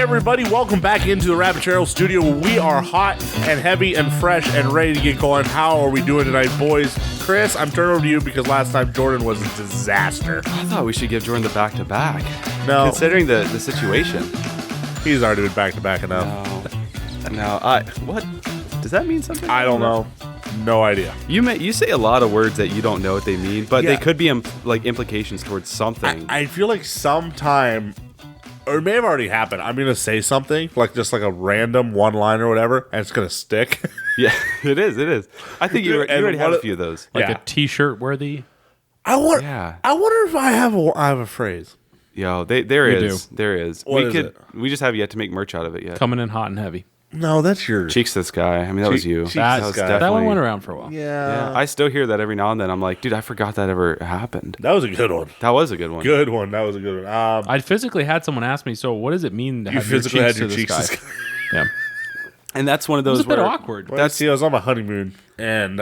everybody, welcome back into the Rapid Trail studio. We are hot and heavy and fresh and ready to get going. How are we doing tonight, boys? Chris, I'm turning over to you because last time Jordan was a disaster. I thought we should give Jordan the back-to-back. No. Considering the situation. He's already been back-to-back enough. What? Does that mean something? I don't know. No idea. You say a lot of words that you don't know what they mean, but Yeah. they could be implications towards something. I feel like sometime, or it may have already happened, I'm going to say something, like just like a random one-liner or whatever, and it's going to stick. Yeah, it is. I think you already have a few of those. Like a T-shirt worthy. I wonder if I have a phrase. Yo, there We is. do. There is. What is it? We just have yet to make merch out of it yet. Coming in hot and heavy. No, that's yours. Cheeks this guy. I mean, that was you. Cheeks That, this guy. that one went around for a while. Yeah. I still hear that every now and then. I'm like, dude, I forgot that ever happened. That was a good one. That was a good one. Good one. That was a good one. I physically had someone ask me, so what does it mean to You have your physically cheeks had your to cheeks this to guy? this Yeah. And that's one of It was those a bit where awkward. Well, see, I was on my honeymoon, and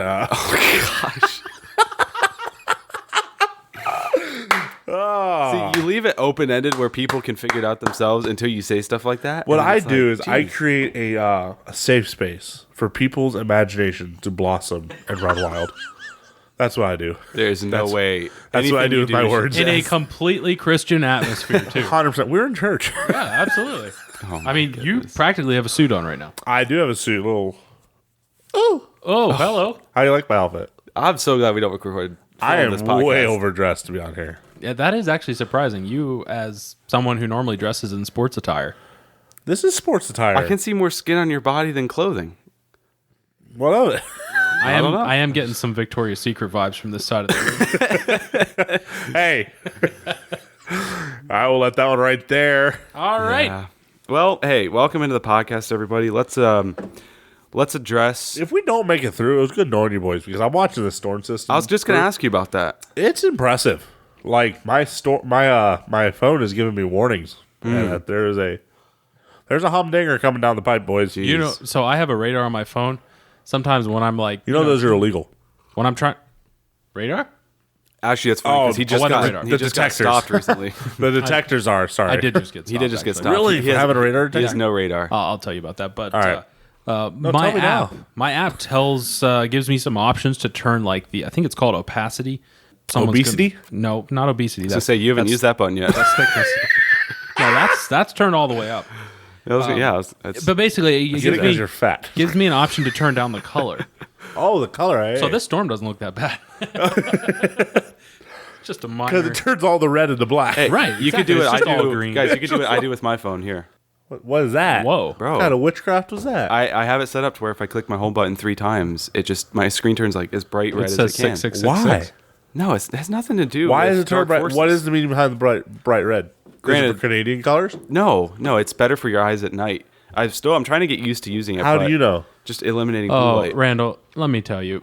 See, you leave it open-ended where people can figure it out themselves until you say stuff like that. what and I it's do like, is I geez. create a safe space for people's imagination to blossom and run wild. That's what I do. There's no way. That's what I anything do you with my should- words. In a completely Christian atmosphere, too. 100%. We're in church. Yeah, absolutely. Oh I mean, you practically have a suit on right now. I do have a suit. Little. Oh, hello. How do you like my outfit? I'm so glad we don't record. I am this podcast. way overdressed to be on here. Yeah, that is actually surprising. You, as someone who normally dresses in sports attire. This is sports attire. I can see more skin on your body than clothing. What of it? don't know. I am getting some Victoria's Secret vibes from this side of the room. Hey. I will let that one right there. All right. Yeah. Well, hey, welcome into the podcast, everybody. Let's address. If we don't make it through, it was good knowing you boys because I'm watching the storm system. I was just gonna ask you about that. It's impressive. Like my phone is giving me warnings. And there's a humdinger coming down the pipe, boys. You know, so I have a radar on my phone. Sometimes when I'm like, those are illegal. when I'm trying, radar? Actually, it's funny because he just what got radar? he The just got detectors. stopped recently. The detectors are. Sorry, I did just get stopped. He did just get actually. stopped. Really? He has, Having a radar he has detector? no radar. I'll tell you about that. But All right. my tell me app, now. my app gives me some options to turn I think it's called opacity. Someone's Obesity? No, not obesity. So say you haven't used that button yet. That's thickness. No, that's turned all the way up. But But basically, it Get it gives because me, you're fat. gives me an option to turn down the color. Oh, the color. Hey. So this storm doesn't look that bad. Just a because minor. it turns all the red into black. hey, Right, you could exactly. do It's what I just all do, green. guys. You could do what I do with my phone here, What is that? Whoa. bro. What kind of witchcraft was that? I have it set up to where if I click my home button 3 times, my screen turns like as bright red It as says it can. 6666. Why? No, it has nothing to do. Why with is it turned dark bright? forces. What is the meaning behind the bright red? Is it Granted- for Canadian colors? No, it's better for your eyes at night. I'm trying to get used to using it. How but do you know? Just eliminating blue Oh, light. Randall, let me tell you,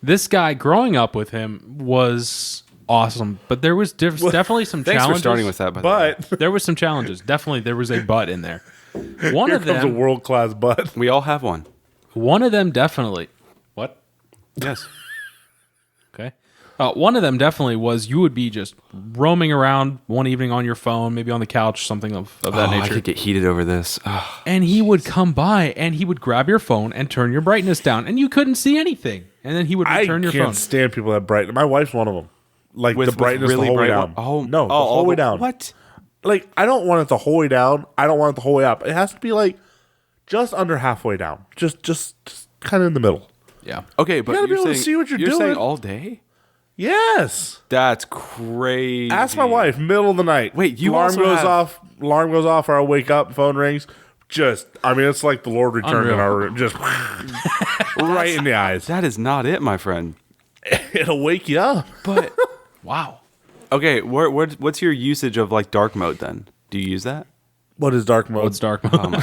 this guy growing up with him was awesome, but there was definitely some Thanks challenges. for starting with that. By the way. But There was some challenges. Definitely, there was a but in there. One here of comes a them. world class butt. We all have one. One of them definitely. What? Yes. Okay. One of them definitely was you would be just roaming around one evening on your phone, maybe on the couch, something of that I nature. could get heated over this. Oh, And he would come by and he would grab your phone and turn your brightness down, and you couldn't see anything. And then he would I return your can't phone. stand people that bright. My wife's one of them. Like with the brightness really the whole way bright down. one? Oh no, the all whole way down. What? Like I don't want it the whole way down. I don't want it the whole way up. It has to be like just under halfway down. Just kind of in the middle. Yeah. Okay, but gotta be you're able to saying see what you're saying doing. all day. Yes. That's crazy. Ask my wife. Middle of the night. Wait, you alarm also goes have- off. Alarm goes off. Or I wake up. Phone rings. It's like the Lord returned in Unreal. our room. Just right in the eyes. That is not it, my friend. It'll wake you up. But Wow. okay, what's your usage of like dark mode then? Do you use that? What is dark mode? What's dark mode?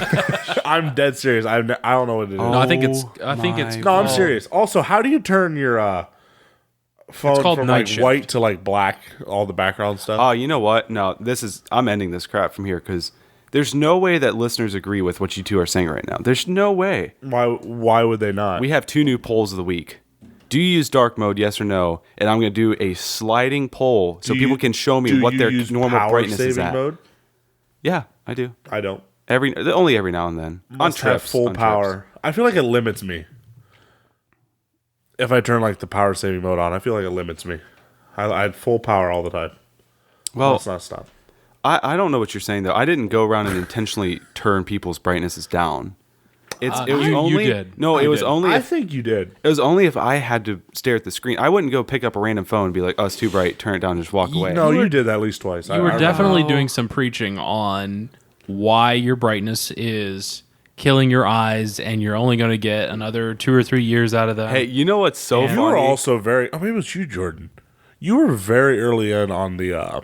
I'm dead serious. I don't know what it is. No, I think it's. No, I'm serious. Also, how do you turn your phone called from night like shift. white to like black? All the background stuff. Oh, you know what? No, I'm ending this crap from here because there's no way that listeners agree with what you two are saying right now. There's no way. Why would they not? We have 2 new polls of the week. Do you use dark mode, yes or no? And I'm going to do a sliding poll so people can show me what their normal brightness is at. Mode? Yeah, I do. I don't. Only every now and then. Must have full power. I feel like it limits me. If I turn like the power saving mode on, I feel like it limits me. I had full power all the time. Well, let's not stop. I don't know what you're saying though. I didn't go around and intentionally turn people's brightnesses down. It was only you did. No, it was only. I think you did. It was only if I had to stare at the screen. I wouldn't go pick up a random phone and be like, "Oh, it's too bright. Turn it down and just walk away." No, you did that at least twice. You were definitely doing some preaching on why your brightness is killing your eyes, and you're only going to get another 2 or 3 years out of that. Hey, you know what's so funny? You were also very. Oh, maybe it was you, Jordan. You were very early in on the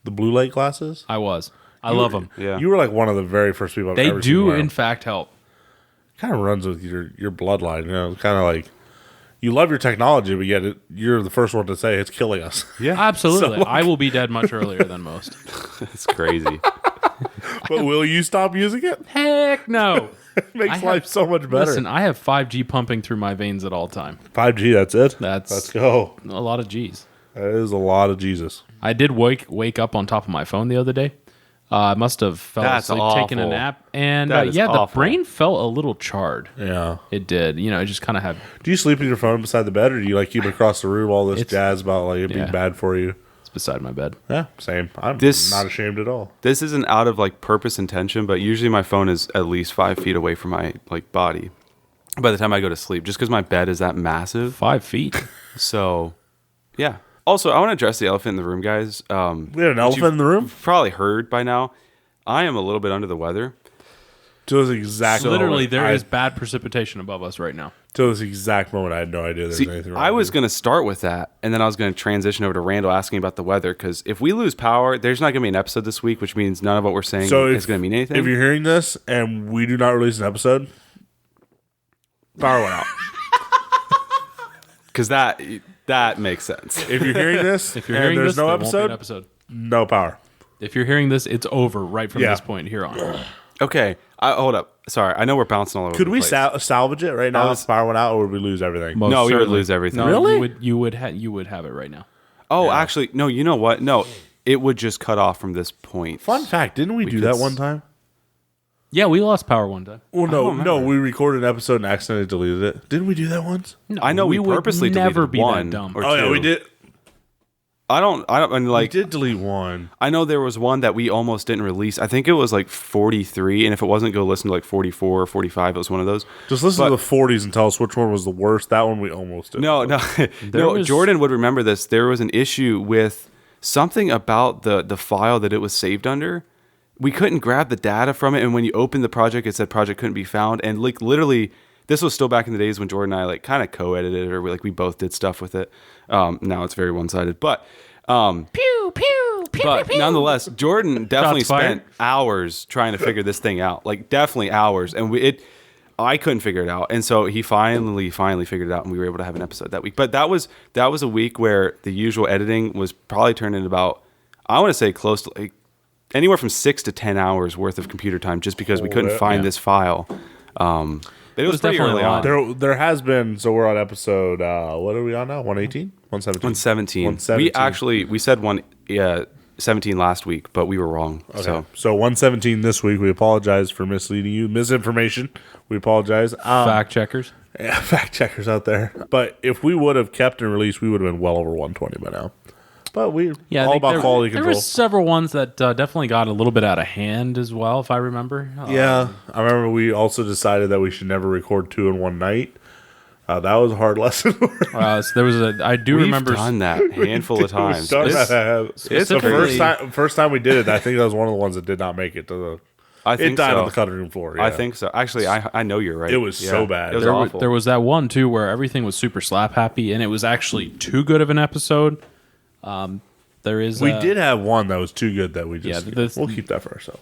blue light glasses. I was. I love them. Yeah. You were like one of the very first people I've They ever seen do, wear 'em. in fact, help. Kind of runs with your bloodline. You know, kind of like you love your technology, but yet you're the first one to say it's killing us. Yeah, Absolutely. So, I will be dead much earlier than most. it's crazy. But will you stop using it? Heck no. It makes life so much better. Listen, I have 5G pumping through my veins at all time. 5G, that's it. That's Let's go. a lot of G's. That is a lot of Jesus. I did wake up on top of my phone the other day. I must have fell That's asleep taking a awful. nap, and That is the awful. brain felt a little charred. Yeah. It did. You know, it just kind of had. Do you sleep with your phone beside the bed, or do you like keep it across the room? All this It's- jazz about like it being yeah. bad for you. It's beside my bed. Yeah, same. I'm This- not ashamed at all. This isn't out of like purpose intention, but usually my phone is at least 5 feet away from my like body by the time I go to sleep, just because my bed is that massive. 5 feet. So, yeah. Also, I want to address the elephant in the room, guys. We had an elephant in the room. You've probably heard by now. I am a little bit under the weather. To this exact Literally, moment, there is bad precipitation above us right now. To this exact moment, I had no idea there was See, anything wrong. I was with going to start with that, and then I was going to transition over to Randall asking about the weather, because if we lose power, there's not going to be an episode this week, which means none of what we're saying is going to mean anything. If you're hearing this and we do not release an episode, power went out. Because that makes sense. If you're hearing this If you're and hearing there's this, no there won't be an episode, episode. no power. If you're hearing this, it's over right from Yeah. this point here on. Okay, hold up. Sorry, I know we're bouncing all over Could the we place. salvage it right now if power went out, or would we lose everything? Most No, we would certainly. lose everything. No, Really? You would have it right now. Oh, actually, no, you know what? No, it would just cut off from this point. Fun fact, didn't we do could that s- one time? Yeah, we lost power one time. Well, don't no, remember. we recorded an episode and accidentally deleted it. Didn't we do that once? I know we would purposely never deleted be one that dumb. or Oh, yeah, two. we did. I don't, and We like, did delete one. I know there was one that we almost didn't release. I think it was like 43, and if it wasn't, go listen to like 44 or 45. It was one of those. Just listen But- to the 40s and tell us which one was the worst. That one we almost did. No, was- Jordan would remember this. There was an issue with something about the file that it was saved under. We couldn't grab the data from it, and when you opened the project, it said project couldn't be found. And like literally, this was still back in the days when Jordan and I like kind of co-edited, or we both did stuff with it. Now it's very one-sided, but but nonetheless, Jordan definitely Shots fired. spent hours trying to figure this thing out. Like definitely hours, and I couldn't figure it out, and so he finally figured it out, and we were able to have an episode that week. But that was a week where the usual editing was probably turned into about, I want to say, close to like anywhere from 6 to 10 hours worth of computer time, just because we couldn't find this file. But it was pretty definitely early a lot. on. There has been, so we're on episode, what are we on now? 118? 117? 117. We said 117 last week, but we were wrong. So 117 this week. We apologize for misleading you. Misinformation. We apologize. Fact checkers. Yeah, fact checkers out there. But if we would have kept and released, we would have been well over 120 by now. But we Yeah, I all think about quality There control. were several ones that definitely got a little bit out of hand as well, if I remember. Yeah, I remember we also decided that we should never record 2 in one night. That was a hard lesson. So there was I do We've remember. done that a handful of times. Done This- that. It's the specifically- first time we did it. I think that was one of the ones that did not make it to the. I It think died so. on the cutting room floor. I yeah. think so. Actually, I know you're right. It was so bad. It was There, awful. there was that one too where everything was super slap happy, and it was actually too good of an episode. There is We did have one that was too good that we Yeah, just we'll keep that for ourselves.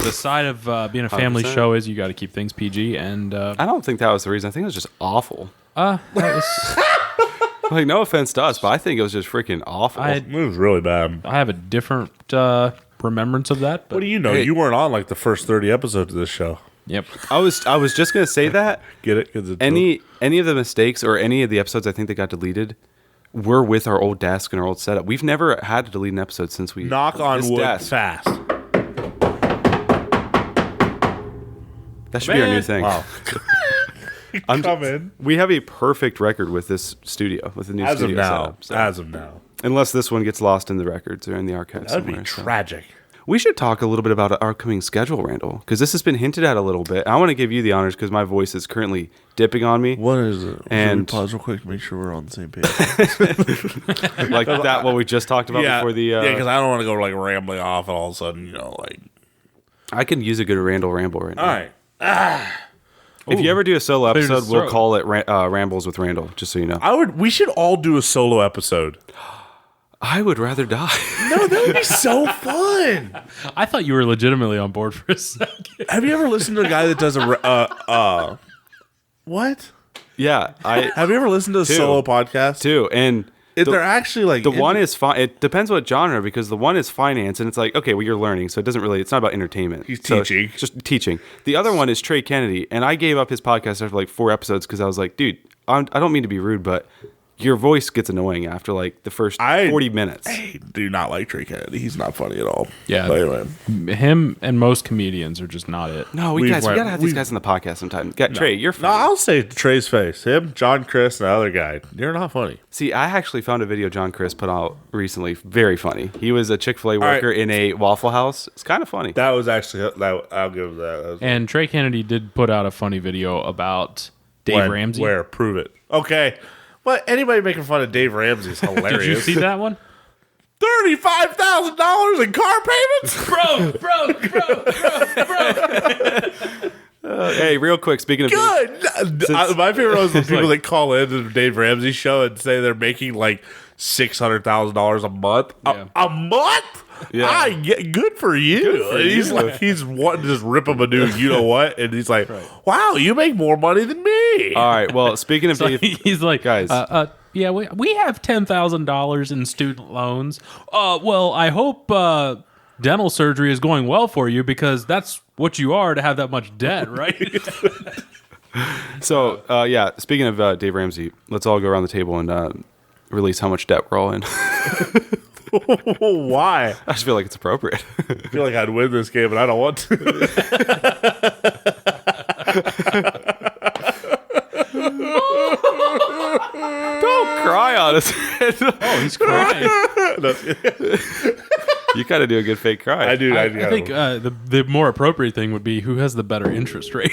the side of being a family 100%. show is you got to keep things PG, and I don't think that was the reason. I think it was just awful. that was, Like, no offense to us, but I think it was just freaking awful. It was really bad. I have a different remembrance of that. But What do you know? Hey. You weren't on like the first 30 episodes of this show. Yep. I was just gonna say that Get it? 'Cause it's any of the mistakes or any of the episodes I think that got deleted were with our old desk and our old setup. We've never had to delete an episode since we knock on this wood desk. fast. That should be our new thing. Wow. Come in. We have a perfect record with this studio, with the new As of studio now. setup. So. As of now. Unless this one gets lost in the records or in the archives That'd somewhere. be tragic. We should talk a little bit about our upcoming schedule, Randall, because this has been hinted at a little bit. I want to give you the honors because my voice is currently dipping on me. What is it? And Should we pause real quick to make sure we're on the same page. Like that, what we just talked about Yeah, before the... because I don't want to go like rambling off and all of a sudden, like... I can use a good Randall ramble right now. All right. If you ever do a solo Cleared his episode, we'll throat. call it Rambles with Randall, just so you know. We should all do a solo episode. I would rather die. No, that would be so fun. I thought you were legitimately on board for a second. Have you ever listened to a guy that does what? Yeah, Have you ever listened to a solo podcast? too. And They're actually like... the one is fine. It depends what genre, because the one is finance, and it's like, okay, well, you're learning, so it doesn't really, it's not about entertainment. He's So teaching. it's just teaching. The other one is Trey Kennedy, and I gave up his podcast after like 4 episodes because I was like, dude, I don't mean to be rude, but your voice gets annoying after like the first 40 minutes. I do not like Trey Kennedy. He's not funny at all. Yeah. But anyway. Him and most comedians are just not it. No, we gotta have these guys on the podcast sometime. Trey, you're No, funny. I'll say Trey's face. Him, John, Chris, and the other guy. You're not funny. See, I actually found a video John Chris put out recently. Very funny. He was a Chick-fil-A worker in a Waffle House. It's kind of funny. That was actually... I'll give that. And Trey Kennedy did put out a funny video about Dave Ramsey. Where? Prove it. Okay. But anybody making fun of Dave Ramsey is hilarious. Did you see that one? $35,000 in car payments? Hey, real quick, speaking of... Good. My favorite was the people that call in to the Dave Ramsey show and say they're making like $600,000 a month. Yeah. A month? Yeah. Good for you. for And he's you. like, he's wanting to just rip him a new, you know what? And he's like, wow, you make more money than me. All right, well, speaking of... Dave, He's like, Guys. yeah, we have $10,000 in student loans. Well, I hope dental surgery is going well for you because that's what you are to have that much debt, right? So, yeah, speaking of Dave Ramsey, let's all go around the table and release how much debt we're all in. Why? I just feel like it's appropriate. I feel like I'd win this game, and I don't want to. Don't cry on us. Oh, he's crying. You gotta do a good fake cry. I do. I think the more appropriate thing would be who has the better interest rate.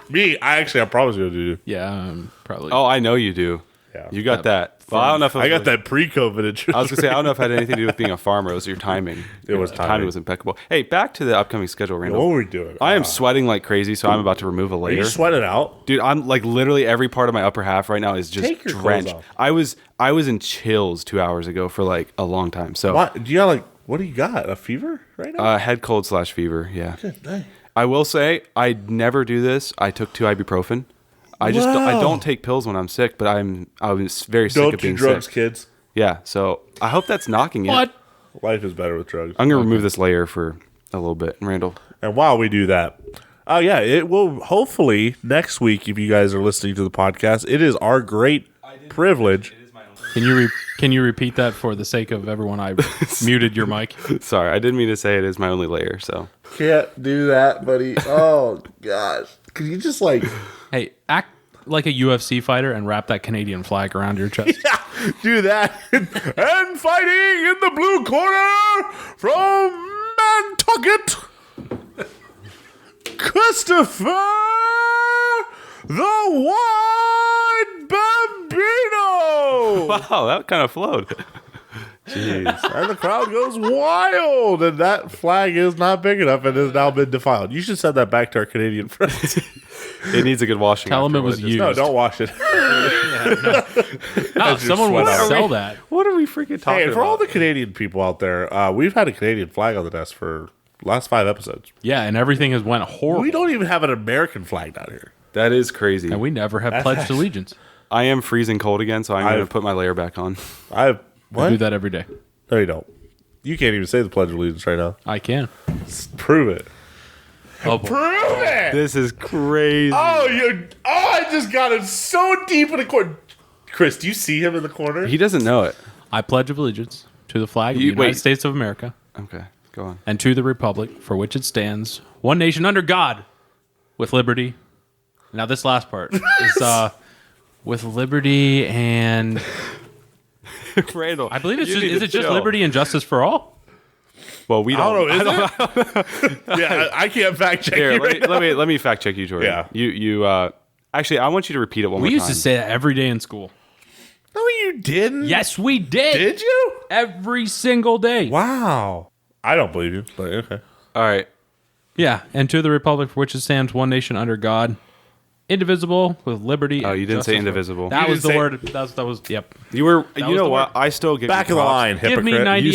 Me, I promise you I do. Yeah, probably. Oh, I know you do. Yeah. You got that. Well, I don't know if it was I got that pre-COVID interest. I was gonna say I don't know if it had anything to do with being a farmer. It was your timing. It was Your timing. was impeccable. Hey, back to the upcoming schedule, What Randall. were we doing? I am sweating like crazy, so I'm about to remove a Are you layer. sweating out? Dude, I'm like literally every part of my upper half right now is just Take your clothes drenched. off. I was in chills 2 hours ago for like a long time. So What? Do you got what do you got? A fever right now? head cold / fever. Yeah. Good night. I will say I never do this. I took 2 ibuprofen. I Wow. don't take pills when I'm sick, but I was very sick Don't of do being drugs, sick. kids. Yeah. So I hope that's knocking it. What? Life is better with drugs. I'm gonna remove this layer for a little bit, Randall. And while we do that, oh yeah, it will hopefully next week, if you guys are listening to the podcast, it is our great privilege. Can you repeat that for the sake of everyone? I muted your mic. Sorry, I didn't mean to say it is my only layer. So Can't do that, buddy. Oh gosh. Could you just Hey, act like a UFC fighter and wrap that Canadian flag around your chest. do that? And fighting in the blue corner from Nantucket, Christopher the White Bambino. wow, that kind of flowed. Jeez. And the crowd goes wild, and that flag is not big enough and has now been defiled. You should send that back to our Canadian friends. It needs a good washing. Tell them after it what was just- used. No, don't wash it. No, someone would sweat out. sell that. What are we freaking talking Hey, for about? all the Canadian people out there, we've had a Canadian flag on the desk for last 5 episodes. Yeah, and everything has went horrible. We don't even have an American flag down here. That is crazy. And we never have pledged allegiance. I am freezing cold again, so I'm going to I've- put my layer back on. I What? do that every day. No, you don't. You can't even say the Pledge of Allegiance right now. I can. Prove it. Oh, boy. Prove it! This is crazy. I just got it so deep in the corner. Chris, do you see him in the corner? He doesn't know it. I pledge allegiance to the flag of the You- United wait. States of America Okay, go on. and to the republic for which it stands, one nation under God, with liberty. Now this last part is with liberty and Randall, I believe it's you just, need is to it just chill. liberty and justice for all? Well, we I don't. don't know. Is it? Yeah, I can't fact check Here, you right now. let me fact check you, Jordan. Yeah. You actually, I want you to repeat it one more We time. used to say that every day in school. No, you didn't. Yes, we did. Did you? Every single day. Wow. I don't believe you, but okay. All right. Yeah, and to the republic for which it stands, one nation under God, indivisible, with liberty. Oh, and you didn't say justice for- indivisible. That You was the didn't word. That was. Yep. You were. was You know the what? word. I still give Back you of the props. line, Give me hypocrite. 90.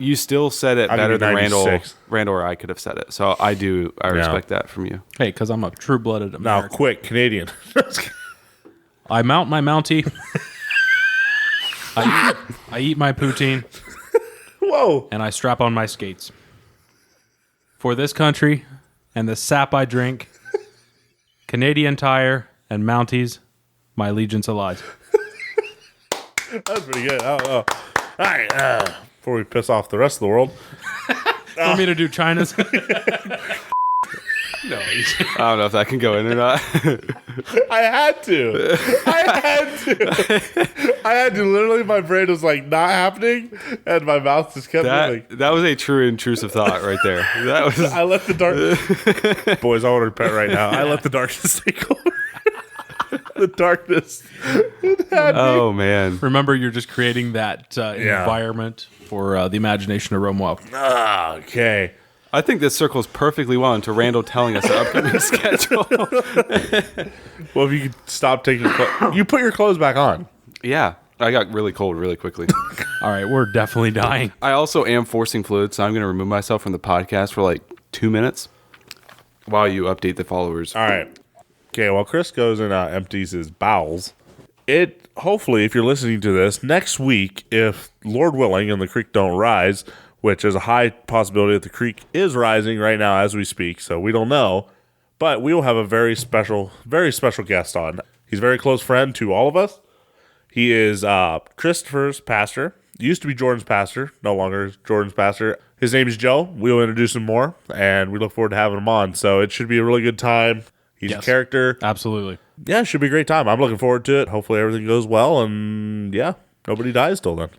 You still said it I'll better give you than Randall. 96. Randall or I could have said it. So I respect that from you. Hey, because I'm a true-blooded Now, American. quick, Canadian. I mount my Mountie. I eat my poutine, Whoa. and I strap on my skates. For this country and the sap I drink, Canadian Tire and Mounties, my allegiance lies. That's pretty good. I don't know. All right. Before we piss off the rest of the world. Want me to do China's? No. I don't know if that can go in or not. I had to. I had to. Literally, my brain was like not happening, and my mouth just kept moving. that was a true intrusive thought right there. That was. I let the dark. Boys, I want to repent right now. I let the darkness take over. The darkness. Oh man. Remember, you're just creating that environment for the imagination to roam wild. Okay. I think this circles perfectly well into Randall telling us the upcoming schedule. Well, if you could stop taking you put your clothes back on. Yeah, I got really cold really quickly. All right, we're definitely dying. I also am forcing fluid, so I'm going to remove myself from the podcast for like 2 minutes while you update the followers. All right. Okay, while Chris goes and empties his bowels, hopefully, if you're listening to this, next week, if Lord willing and the creek don't rise, which is a high possibility that the creek is rising right now as we speak, so we don't know, but we will have a very special guest on. He's a very close friend to all of us. He is Christopher's pastor. Used to be Jordan's pastor, no longer is Jordan's pastor. His name is Joe. We'll introduce him more, and we look forward to having him on. So it should be a really good time. He's a character. Absolutely. Yeah, it should be a great time. I'm looking forward to it. Hopefully everything goes well, and yeah, nobody dies till then.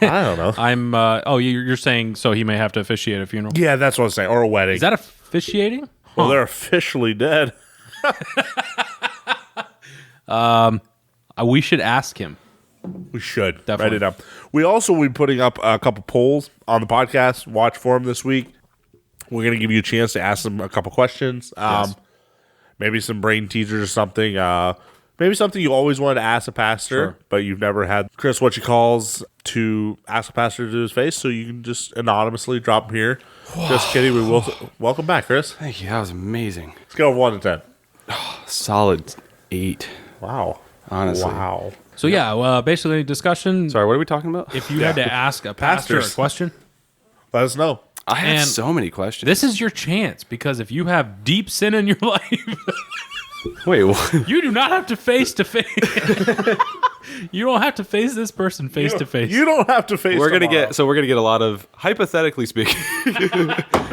I don't know. I'm. You're saying so he may have to officiate a funeral. Yeah, that's what I'm saying. Or a wedding. Is that officiating? Well, they're officially dead. We should ask him. We should. Definitely. Write it up. We also will be putting up a couple polls on the podcast watch forum this week. We're going to give you a chance to ask them a couple questions. Yes. Maybe some brain teasers or something. Maybe something you always wanted to ask a pastor, but you've never had Chris what you calls to ask a pastor to his face, so you can just anonymously drop him here. Just kidding. We will. Welcome back, Chris. Thank you. That was amazing. Let's go 1 to 10. Solid 8. Wow. Honestly. Wow. So yeah, basically discussion. Sorry, what are we talking about? If you had to ask a pastor a Pastors. question, Let us know. I have And so many questions. this is your chance, because if you have deep sin in your life, Wait, what? you do not have to face. You don't have to face this person face to face. You don't have to face. we're gonna tomorrow. get a lot of, hypothetically speaking.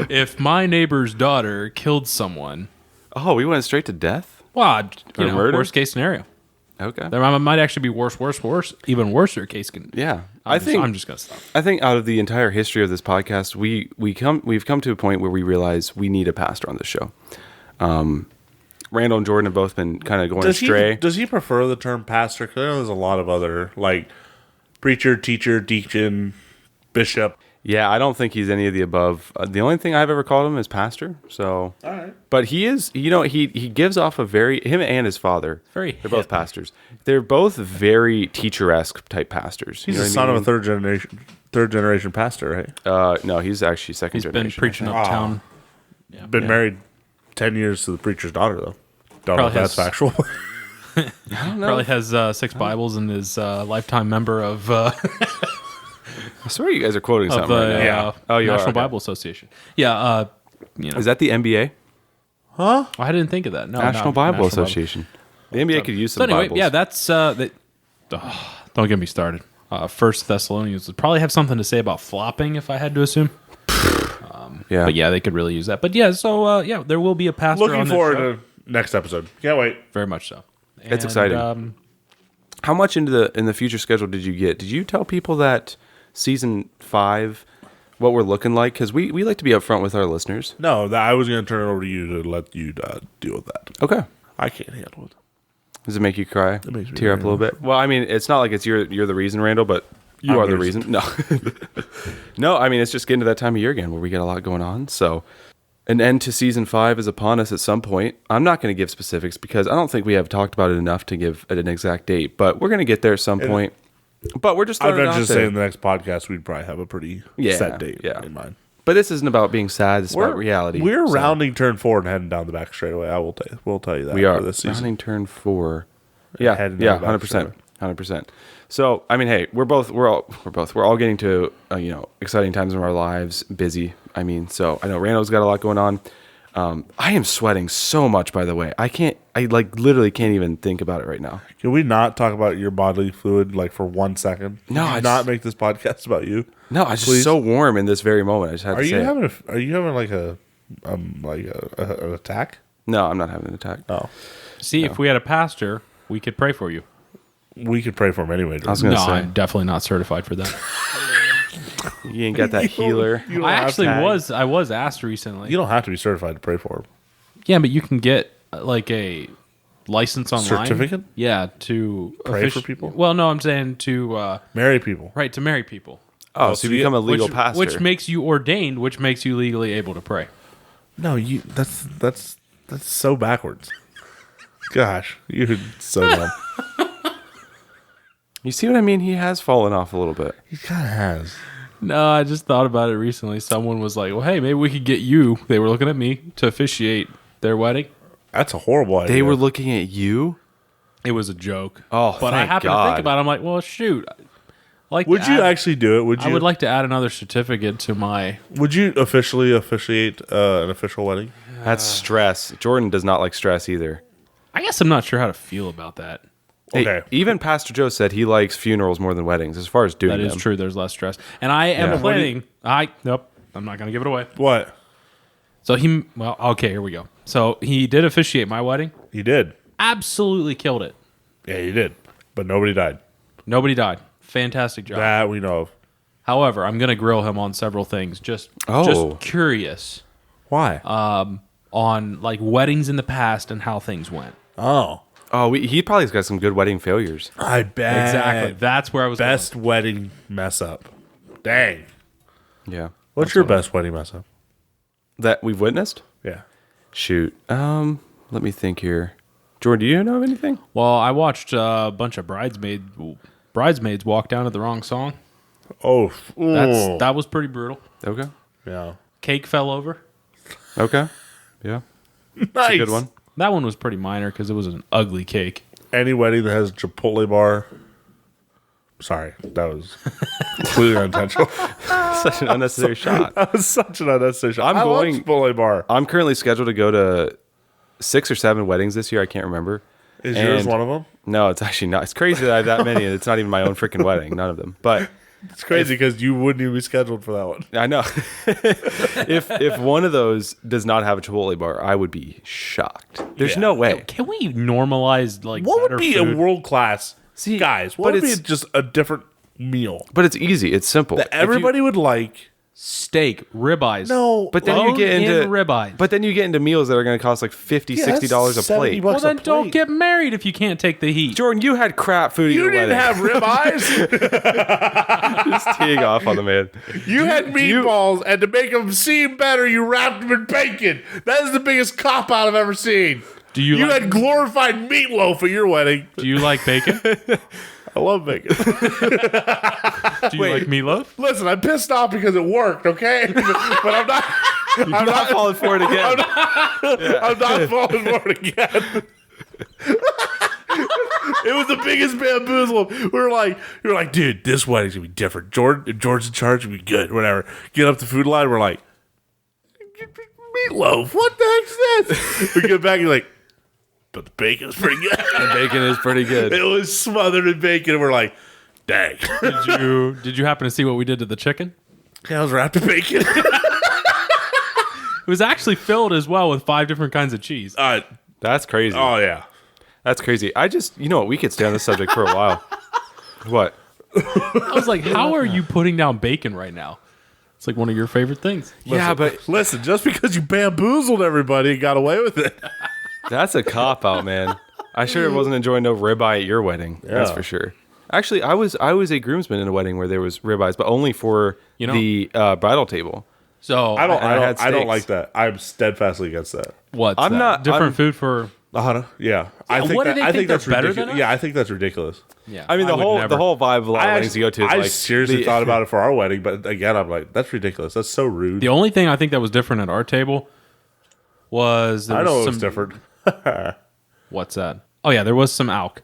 If my neighbor's daughter killed someone, Oh, we went straight to death. well, Or murder? worst case scenario. Okay. There might actually be worse, even worser case. Yeah, I'm just gonna stop. I think out of the entire history of this podcast, we've come to a point where we realize we need a pastor on this show. Randall and Jordan have both been kind of going astray. Does he prefer the term pastor? Because I know there's a lot of other, like, preacher, teacher, deacon, bishop. Yeah, I don't think he's any of the above. The only thing I've ever called him is pastor. So, All right. but he is, he gives off a very, him and his father, Very they're both pastors. They're both very teacher-esque type pastors. He's You know the what son I of a mean? third generation pastor, right? No, he's actually second He's been generation. preaching I think. uptown. Been married 10 years to the preacher's daughter, though. Don't Probably know if that's has- factual. Probably has 6 Bibles and is a lifetime member of I swear you guys are quoting the something right now. Yeah. Oh, you are? National Okay. Bible Association. Yeah, Is that the NBA? I didn't think of that. No, National not Bible National Association. The NBA could use So some anyway, Bibles. yeah, that's don't get me started. First Thessalonians would probably have something to say about flopping, if I had to assume. Yeah. But yeah, they could really use that. But yeah, so yeah, there will be a pastor Looking on this forward show. to next episode. Can't wait. Very much so. It's exciting. How much into the future schedule did you get? Did you tell people that season 5, what we're looking like? Because we like to be upfront with our listeners. No, I was going to turn it over to you to let you deal with that. Okay. I can't handle it. Does it make you cry? It makes me tear up a cry. little bit. Well, I mean, it's not like it's you're the reason, Randall, but you I'm are the the reason. No, no. I mean, it's just getting to that time of year again where we get a lot going on. So, an end to season 5 is upon us at some point. I'm not going to give specifics because I don't think we have talked about it enough to give an exact date. But we're going to get there at some point. But we're just I'd throwing it out venture to say there. in the next podcast, we'd probably have a pretty set date in mind. But this isn't about being sad. It's about reality. We're So, rounding turn 4 and heading down the back straightaway. We'll tell you that. We are for this season. rounding turn 4. Yeah, Heading down the back 100%, straightaway. 100%. So, I mean, hey, we're all getting to exciting times in our lives, busy. I mean, so I know Randall's got a lot going on. I am sweating so much, by the way. I literally can't even think about it right now. Can we not talk about your bodily fluid like for 1 second? No, Can I you not just- make this podcast about you. No, I'm just Please? so warm in this very moment. I just had Are to you say it. having like an attack? No, I'm not having an attack. Oh, See, if we had a pastor, we could pray for you. we could pray for him anyway. I was No, gonna say I'm definitely not certified for that. you ain't got that healer. You don't I have actually to- I was asked recently. You don't have to be certified to pray for him. Yeah, but you can get like a license online. Certificate? Yeah, to Pray for people? Well, no, I'm saying to Marry people. right to marry people, Oh, so you become a legal which, pastor. which makes you ordained, which makes you legally able to pray. No, you. That's so backwards. Gosh, you're so dumb. you see what I mean? He has fallen off a little bit. He kind of has. No, I just thought about it recently. Someone was like, "Well, hey, maybe we could get you." They were looking at me to officiate their wedding. That's a horrible idea. They were looking at you. It was a joke. Oh, but I thank happened to God. think about it. I'm like, well, shoot. Would you actually do it? Would you? I would like to add another certificate to my. Would you officially officiate an official wedding? That's stress. Jordan does not like stress either. I guess I'm not sure how to feel about that. Hey, Okay. even Pastor Joe said he likes funerals more than weddings as far as doing That is them. true. There's less stress, and I am Yeah. planning. Nope. I'm not going to give it away. What? So okay, here we go. So he did officiate my wedding. He did. Absolutely killed it. Yeah, he did. But nobody died. Nobody died. Fantastic job. That we know of. However, I'm going to grill him on several things. Just curious Why? on like weddings in the past and how things went. oh, He probably's got some good wedding failures. I bet. Exactly. That's where I was. Best wedding mess up. Dang. Yeah. What's your best wedding mess up? That we've witnessed? Yeah. Shoot. Let me think here. Jordan, do you know of anything? Well, I watched a bunch of bridesmaids walk down to the wrong song. Oh, ooh. That was pretty brutal. Okay. Yeah. Cake fell over. Okay. Yeah. Nice. Good one. That one was pretty minor because it was an ugly cake. Any wedding that has a Chipotle bar. Sorry, that was completely unintentional. Such an unnecessary shot. That was such an unnecessary shot. I love Chipotle bar. I'm currently scheduled to go to 6 or 7 weddings this year. I can't remember. Is yours And- one of them? No, it's actually not. It's crazy that I have that many. And it's not even my own freaking wedding. None of them. But It's crazy because you wouldn't even be scheduled for that one. I know. if one of those does not have a Chipotle bar, I would be shocked. There's Yeah. no way. Can we normalize like What better would be food? a world class? See, guys, but what would be it's- just a different meal But it's easy. It's simple. that If you- everybody would like? steak, ribeyes? No, But then you get into ribeyes. But then you get into meals that are going to cost like $50, Yeah, $60 a that's 70 plate. bucks. well, then a don't plate. get married if you can't take the heat. Jordan, you had crap food at You your didn't wedding. have ribeyes. Just teeing off on the man. You had meatballs, and to make them seem better, you wrapped them in bacon. That is the biggest cop out I've ever seen. Do you like, had glorified meatloaf at your wedding. do you like bacon? I love bacon. Do you like meatloaf? Listen, I'm pissed off because it worked, okay? But I'm not. I'm not falling for it again. I'm not falling for it again. It was the biggest bamboozle. We were like, dude, this wedding's gonna be different. George's in charge, it'll be good. Whatever. Get up the food line. We're like, meatloaf. What the heck's this? We get back and you're like, but the bacon's pretty good. The bacon is pretty good. It was smothered in bacon, and we're like, dang. Did you happen to see what we did to the chicken? Yeah, I was wrapped in bacon. was actually filled as well with 5 different kinds of cheese. That's crazy. Oh yeah. That's crazy. You know what? We could stay on this subject for a while. What? I was like, how are you putting down bacon right now? It's like one of your favorite things. Yeah, but Listen, just because you bamboozled everybody and got away with it. that's a cop out, man. I sure wasn't enjoying no ribeye at your wedding. That's Yeah. for sure. Actually, I was a groomsman in a wedding where there was ribeyes, but only for the bridal table. So I don't steaks. like that. I'm steadfastly against that. what's I'm that? not- different I'm- food for. Yeah. I what do they think that's they're better than ridiculous. us? Yeah, I think that's ridiculous. Yeah, I mean, the would whole never. vibe of a lot of weddings you go to is I like seriously thought about it for our wedding, but again, I'm like, that's ridiculous. That's so rude. The only thing I think that was different at our table was there I know was it was some, different. What's that? Oh yeah, there was some alk,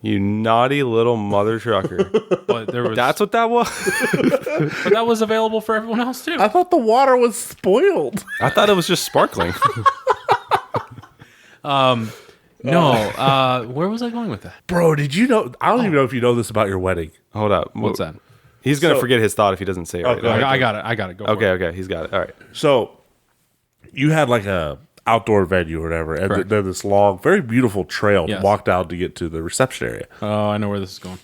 you naughty little mother trucker. but there was That's what that was. but that was available for everyone else too. I thought the water was spoiled. I thought it was just sparkling. No, where was I going with that? Bro, did you know? I don't even know if you know this about your wedding. Hold up. What's that? He's gonna So- forget his thought if he doesn't say it right go now. ahead. I got it. Go for Okay, it. okay, he's got it. All right. So you had like a outdoor venue or whatever, and Correct. then this long, very beautiful trail to Yes. walk down to get to the reception area. Oh, I know where this is going.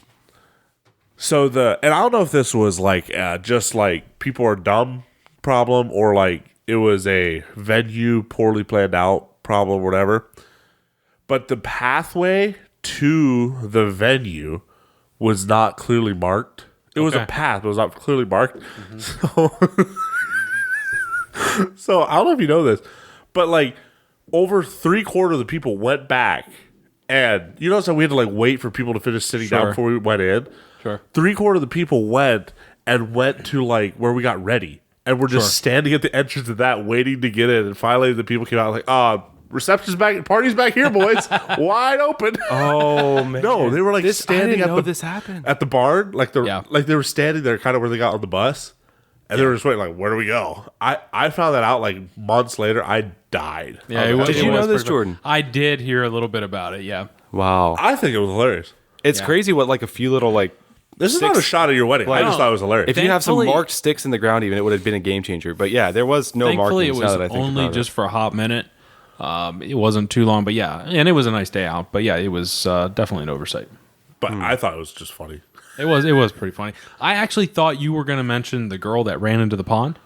So and I don't know if this was like just like people are dumb problem or like it was a venue poorly planned out problem or whatever. But the pathway to the venue was not clearly marked. It was a Okay. path, but it was not clearly marked. So I don't know if you know this, but like over 3/4 of the people went back, and you know, so we had to like wait for people to finish sitting down Sure. before we went in. Sure. 3/4 of the people went to like where we got ready, and we're just Sure. standing at the entrance of that waiting to get in. And finally, the people came out like, reception's back, party's back here, boys, wide open. Oh man. No, they were like I standing didn't at know the this happened. at the barn, like Yeah. they were standing there, kind of where they got on the bus, and they were just waiting, like, where do we go? I found that out like months later. I died. Yeah, I it was was, like, Did you it know was this, pretty- Jordan? I did hear a little bit about it. Yeah. Wow. I think it was hilarious. It's Yeah. crazy what like a few little like This is not a shot at your wedding. I just thought it was hilarious. if you have some Thankfully- marked sticks in the ground, even it would have been a game changer. But yeah, there was no Thankfully, markings. it was now that I think only about just for a hot minute. It wasn't too long, but yeah, and it was a nice day out. But yeah, it was definitely an oversight. But I thought it was just funny. It was pretty funny. I actually thought you were going to mention the girl that ran into the pond.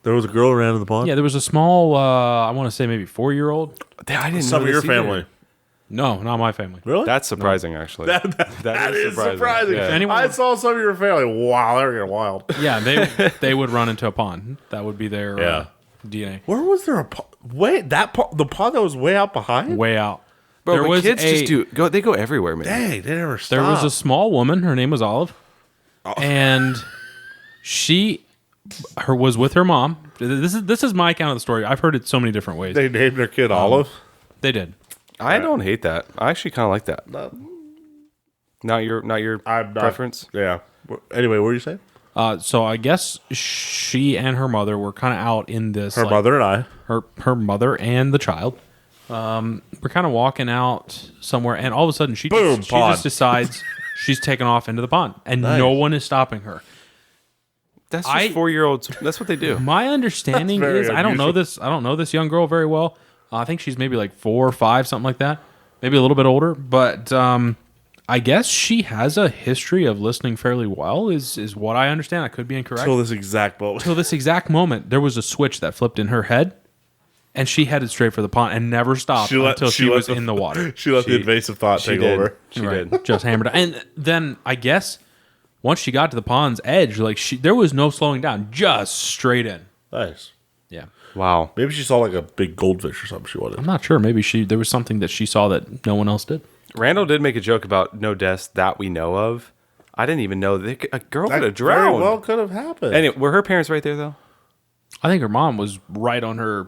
There was a girl who ran in the pond. Yeah, there was a small, I want to say maybe 4-year-old. it. I didn't Some know of your this either. family. No, not my family. Really? That's surprising, actually. That is surprising. Yeah. Anyone- I saw some of your family. Wow, they were getting wild. Yeah, they would run into a pond. That would be their Yeah. DNA. Where was there a pond? Wait, the pond that was way out behind? Way out. Bro, there but was kids just go. They go everywhere, man. Dang, they never stopped. There was a small woman. Her name was Olive, and she was with her mom. This is my account of the story. I've heard it so many different ways. They named their kid Olive. They did. I don't hate that. I actually kind of like that. Not your I'm not, preference. Yeah. Anyway, what were you saying? So I guess she and her mother were kind of out in this. Her like, mother and I. her mother and the child. We're kind of walking out somewhere, and all of a sudden she Boom, just pond. decides she's taking off into the pond, and no one is stopping her. That's just 4-year-olds. That's what they do. My understanding That's very is I don't know unusual. this. I don't know this young girl very well. I think she's maybe like 4 or 5, something like that. Maybe a little bit older, but I guess she has a history of listening fairly well. Is what I understand. I could be incorrect. Till this exact moment. Till this exact moment, there was a switch that flipped in her head, and she headed straight for the pond and never stopped until she was in the water. She let the invasive thought She take did. over. She Right. did. Just hammered. And then I guess once she got to the pond's edge, like there was no slowing down, just straight in. Nice. Yeah. Wow. Maybe she saw like a big goldfish or something she wanted. I'm not sure. Maybe there was something that she saw that no one else did. Randall did make a joke about no deaths that we know of. I didn't even know a girl could have Very drowned. well could have happened. Anyway, were her parents right there though? I think her mom was right on her.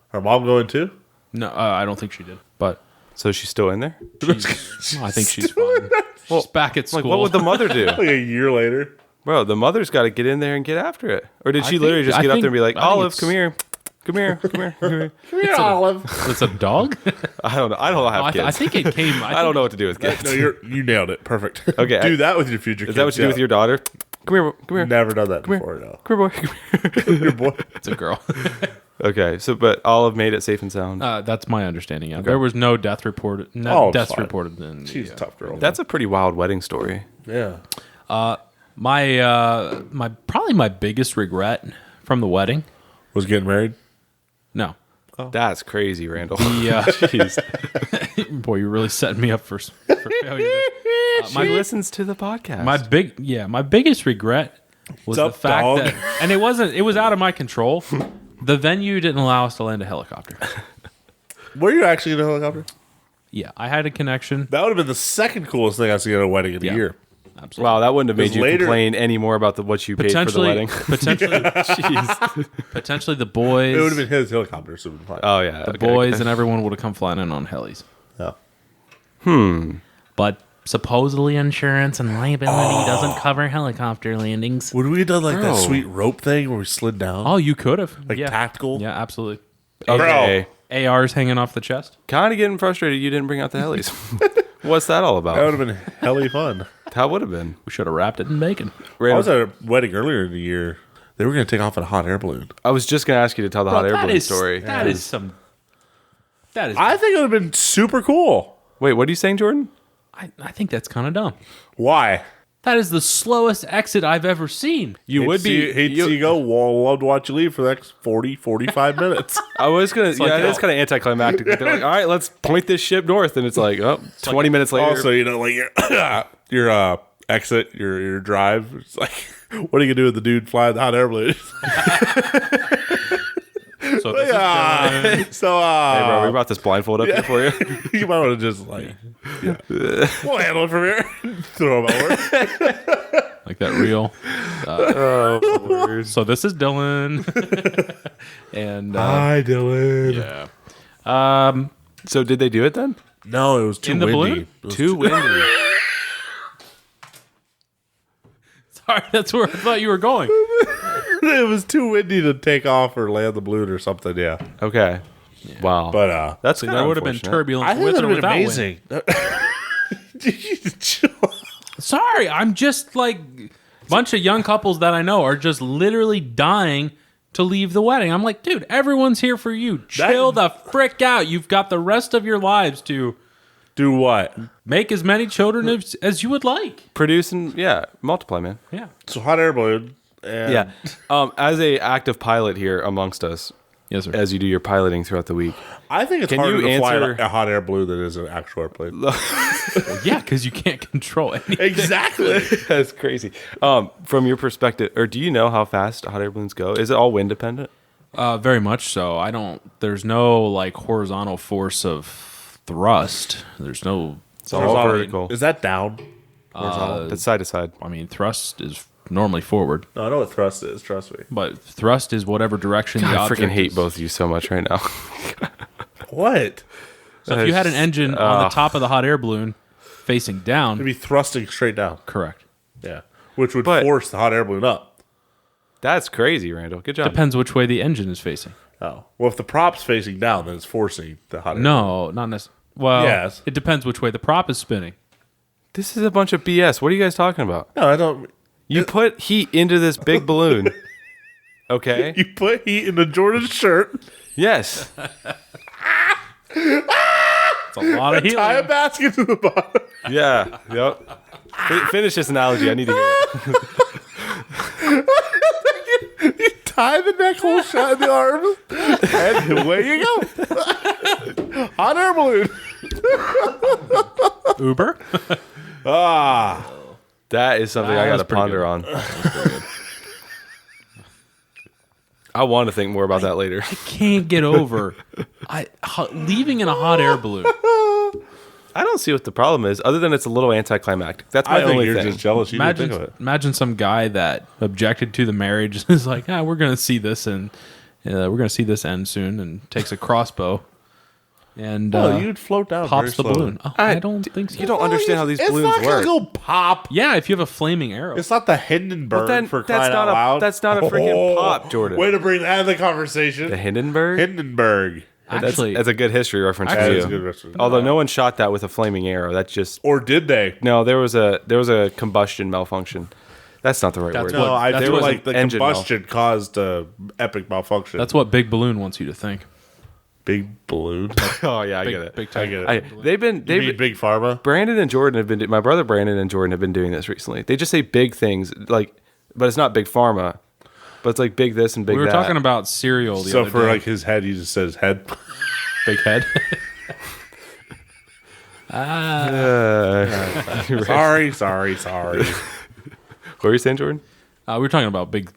Her mom going too? No, I don't think she did. But So she's still in there? I think she's fine. She's back at school. Like, what would the mother do? Like a year later. Bro, the mother's got to get in there and get after it. Or did she I literally think- just I get up think- there and be like, I think Olive, it's- come here. Come here. Come here. Come here. Come here, Olive. It's a dog? I don't know. I don't have I kids. think it came. I don't know what to do with kids. No, you nailed it. Perfect. Okay, Do that with your future Is kids. that what you do with your daughter? Come here. Never done that before. No. Come here, boy. Come here. Your boy. It's a girl. Okay, so but Olive made it safe and sound. That's my understanding. Yeah. There was no death reported. No Oh, it's deaths fine. reported. In She's a tough girl. That's a pretty wild wedding story. Yeah. my probably my biggest regret from the wedding. Was getting married? No. That's crazy, Randall. Yeah. Jeez. Boy, you're really setting me up for failure. She listens to the podcast. My biggest regret was What's the up, fact dog? that, and it was out of my control. The venue didn't allow us to land a helicopter. Were you actually in a helicopter? Yeah, I had a connection. That would have been the second coolest thing I've seen at a wedding in a year. Absolutely. Wow, that wouldn't have made Because you later- complain any more about what you paid for the wedding. Potentially the boys, It would have been his helicopter. So it would have been fine. Oh yeah, the boys, and everyone would have come flying in on helis. Yeah. But supposedly insurance and liability doesn't cover helicopter landings. Would we have done like that Bro. sweet rope thing where we slid down? Oh, you could have. Like yeah. tactical? Yeah, absolutely. Okay. ARs hanging off the chest. Kind of getting frustrated you didn't bring out the helis. What's that all That about? would have been helly fun. That would have been. We should have wrapped it in bacon. I was at a wedding earlier in the year. They were going to take off in a hot air balloon. I was just going to ask you to tell the hot air balloon story. That is some. That is. I think it would have been super cool. Wait, what are you saying, Jordan? I think that's kind of dumb. Why? That is the slowest exit I've ever seen. You would be. Hate to see you go. Well, love to watch you leave for the next 40, 45 minutes. I was gonna. like, Yeah, it's kind of anticlimactic. They're like, all right, let's point this ship north, and it's like, oh, 20 minutes later. Also, you know, like your exit, your drive. It's like, what are you gonna do with the dude flying the hot air balloon? So this Yeah. So, hey, bro, we brought this blindfold up here for you. you might want to just like, we'll handle it from here. Throw him over. like that reel. Oh, So this is Dylan. And Hi, Dylan. yeah. so did they do it then? No, it was too In the windy. balloon? It was Too windy. Sorry, that's where I thought you were going. it was too windy to take off or land the balloon or something. Yeah, Okay. Wow. but that's So kinda there would have been unfortunate. turbulence I think with that or would have been without wind. amazing. Sorry, I'm just like bunch of young couples that I know are just literally dying to leave the wedding. I'm like, dude, everyone's here for you. Chill the frick out. You've got the rest of your lives to Do what? make as many children as you would like. Produce and multiply, man. Yeah. So hot air balloon. And Yeah. As a active pilot here amongst us, Yes, sir. as you do your piloting throughout the week, I think it's Can harder you to fly answer- a hot air balloon than it is an actual airplane. Yeah, because you can't control anything. Exactly. that's crazy. From your perspective, or do you know how fast hot air balloons go? Is it all wind dependent? Very much so. There's no like horizontal force of thrust. There's no, It's all vertical. Is that down? That's side to side. I mean, thrust is normally forward, No, I know what thrust is. Trust me. but thrust is whatever direction the I object freaking hate is. both of you so much right now. What? So if you had an engine on the top of the hot air balloon facing It'd down, be thrusting straight down. correct. Yeah. Which would But- force the hot air balloon up. That's crazy, Randall. Good job. Depends which way the engine is facing. Oh. Well, if the prop's facing down, then it's forcing the hot air balloon. No, not necessarily. Well, Yes. it depends which way the prop is spinning. This is a bunch of BS. What are you guys talking about? No, I don't. You put heat into this big balloon. Okay. You put heat in the Jordan shirt, Yes. It's a lot of tie a helium. basket to the bottom. Yeah. Yep. Finish this analogy. I need to hear it. You tie the neck hole shut in the arms, and away you go. Hot air balloon. Uber? Ah. That is something I got was to pretty ponder on. I want to think more about that later. Can't get over leaving in a hot air balloon. I don't see what the problem is, other than it's a little anticlimactic. That's my I think only you're thing. just jealous. You didn't think of it. Imagine some guy that objected to the marriage is like, we're gonna see this and we're gonna see this end soon, and takes a crossbow and Oh, you'd float down. pops the very slowly. balloon. Oh, I don't think so. You don't understand how these It's balloons not work. gonna go pop. Yeah, if you have a flaming arrow. It's not the Hindenburg But then for that's crying not out a- loud. that's not a freaking pop, Jordan. Way to bring that in the conversation. The Hindenburg? Hindenburg. Actually, That's a good history reference That for is a you. good reference. Although no one shot that with a flaming arrow. That's just Or did they? no. There was a combustion malfunction. That's not the right That's word. No, I That's feel what like the engine combustion caused epic malfunction. That's what Big Balloon wants you to think. big balloon. Oh yeah, I Big, get it. Big I time. get it. They've been You mean big pharma? Brandon and Jordan have been. My brother Brandon and Jordan have been doing this recently. They just say big things, like, but it's not big pharma, but it's like big this and big We were that. talking about cereal the So other for day. like his head, he just says head. Big head. Sorry. What were you saying, Jordan? We were talking about big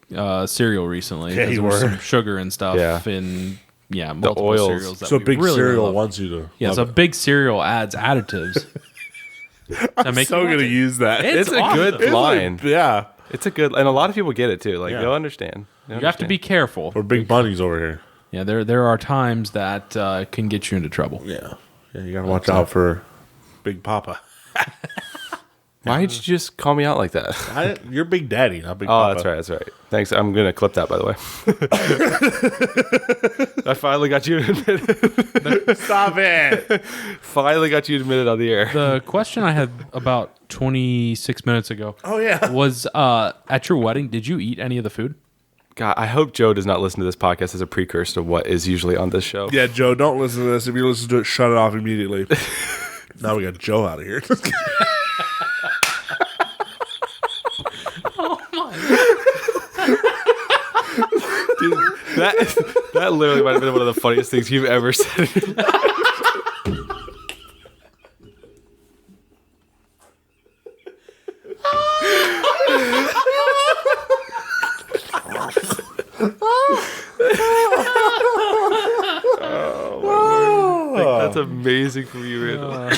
cereal recently. Yeah, 'cause you there was were. some sugar and stuff Yeah. in multiple oils. cereals. That So we big really, cereal love. wants you to. Yeah, love so it. big cereal adds additives. I'm so gonna use that. It's a awesome. good It's line. like, yeah, It's a good, and a lot of people get it too. Like Yeah. they'll understand. They'll You have to be careful. we're big bunnies over here. Yeah, there are times that can get you into trouble. Yeah, you gotta watch out for Big Papa. Why did you just call me out like that? You're Big Daddy, not Big Oh, Papa. that's right. That's right. Thanks. I'm gonna clip that, by the way. I finally got you to admit it. Stop it. Finally got you to admit it on the air. The question I had about 26 minutes ago Oh yeah. was at your wedding, did you eat any of the food? God, I hope Joe does not listen to this podcast as a precursor to what is usually on this show. Yeah, Joe, don't listen to this. If you listen to it, shut it off immediately. Now we got Joe out of here. Dude, that literally might have been one of the funniest things you've ever said. In your life. That's amazing from you, Randall.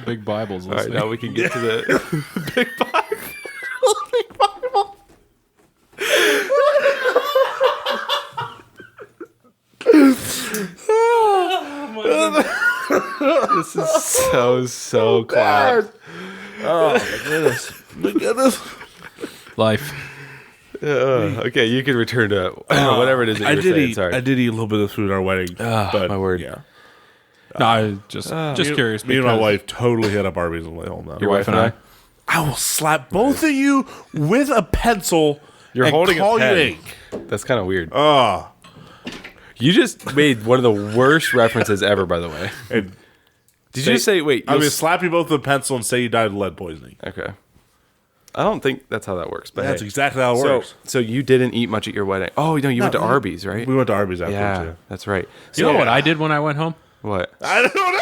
Big Bibles All right, listening. now we can get to the big five. This is so class. Oh my goodness. My goodness. Life. Okay, you can return to whatever it is that I you were did saying. eat. Sorry. I did eat a little bit of food at our wedding. But my word. Yeah. No, I just curious. Me and my because wife totally hit up Arby's on the way home now. Your wife and I. I will slap both of you with a pencil. You're and holding a call pen. you ink. That's kind of weird. Oh. You just made one of the worst references ever, by the way. And Did you just say, wait, I'm you'll gonna slap you both with a pencil and say you died of lead poisoning. okay. I don't think that's how that works, but That's hey. exactly how it So, works. so you didn't eat much at your wedding. Oh, no, you went to Arby's, right? We went to Arby's after Yeah, too. that's right. You know what I did when I went home? What? I don't know.